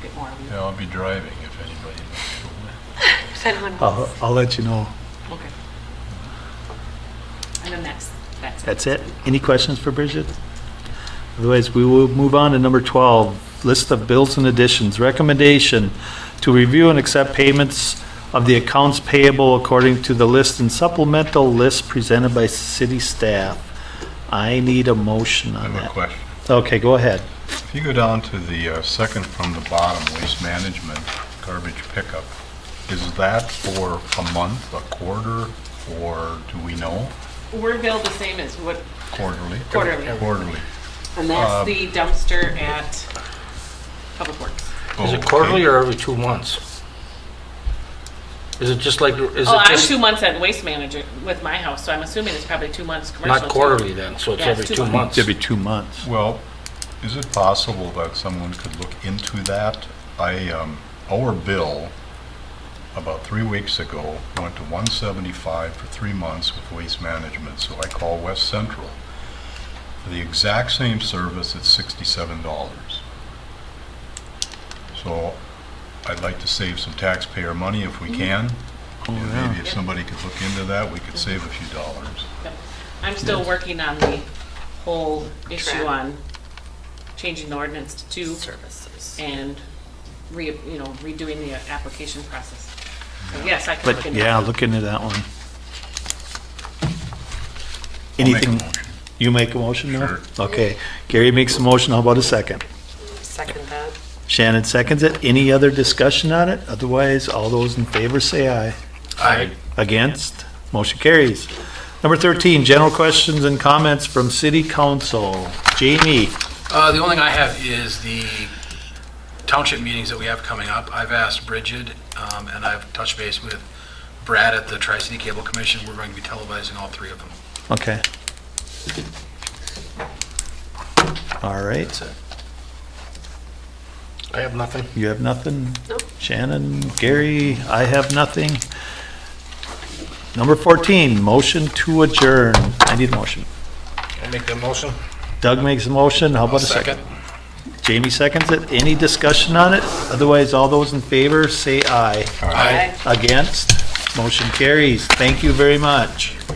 get more of you. Yeah, I'll be driving if anybody wants to win. I'll let you know. Okay. And then that's it. That's it? Any questions for Bridget? Otherwise, we will move on to number 12, list of bills and additions. Recommendation to review and accept payments of the accounts payable according to the list and supplemental list presented by city staff. I need a motion I on have a that. question. Okay, go ahead. If you go down to the second from the bottom, waste management, garbage pickup, is that for a month, a quarter, or do we know? We're billed the same as what, Quarterly? Quarterly. Quarterly. and that's the dumpster at Public Works. Is it Okay. quarterly or every 2 months? Is it just like, is Oh, it I'm just 2 months at Waste Manager with my house, so I'm assuming it's probably 2 months commercial. not too. quarterly then, so it's Yeah, every 2 months? Every 2 months. Well, is it possible that someone could look into that? Our bill, about 3 weeks ago, went to $175 for 3 months with Waste Management, so I call West Central. For the exact same service, it's $67. So I'd like to save some taxpayer money if we can. And maybe if somebody could look into that, we could save a few dollars. Yep. I'm still working on the whole issue Track. on changing the ordinance to 2 Services. and redoing the application process. So yes, I can look But into yeah, that. look into that one. I'll make a Anything? motion. You make a motion now? Sure. Okay. Gary makes a motion. How about a second? Second that. Shannon seconds it. Any other discussion on it? Otherwise, all those in favor say aye. Aye. Against? Motion carries. Number 13, general questions and comments from city council. Jamie? The only thing I have is the township meetings that we have coming up. I've asked Bridget, and I've touched base with Brad at the Tri-City Cable Commission. We're going to be televising all 3 of them. Okay. All right. That's it. I have nothing. You have nothing? Nope. Shannon, Gary, I have nothing. Number 14, motion to adjourn. I need a motion. I make that motion? Doug makes a motion. How about a second? Jamie seconds it. Any discussion on it? Otherwise, all those in favor say aye. Aye. Against? Motion carries. Thank you very much.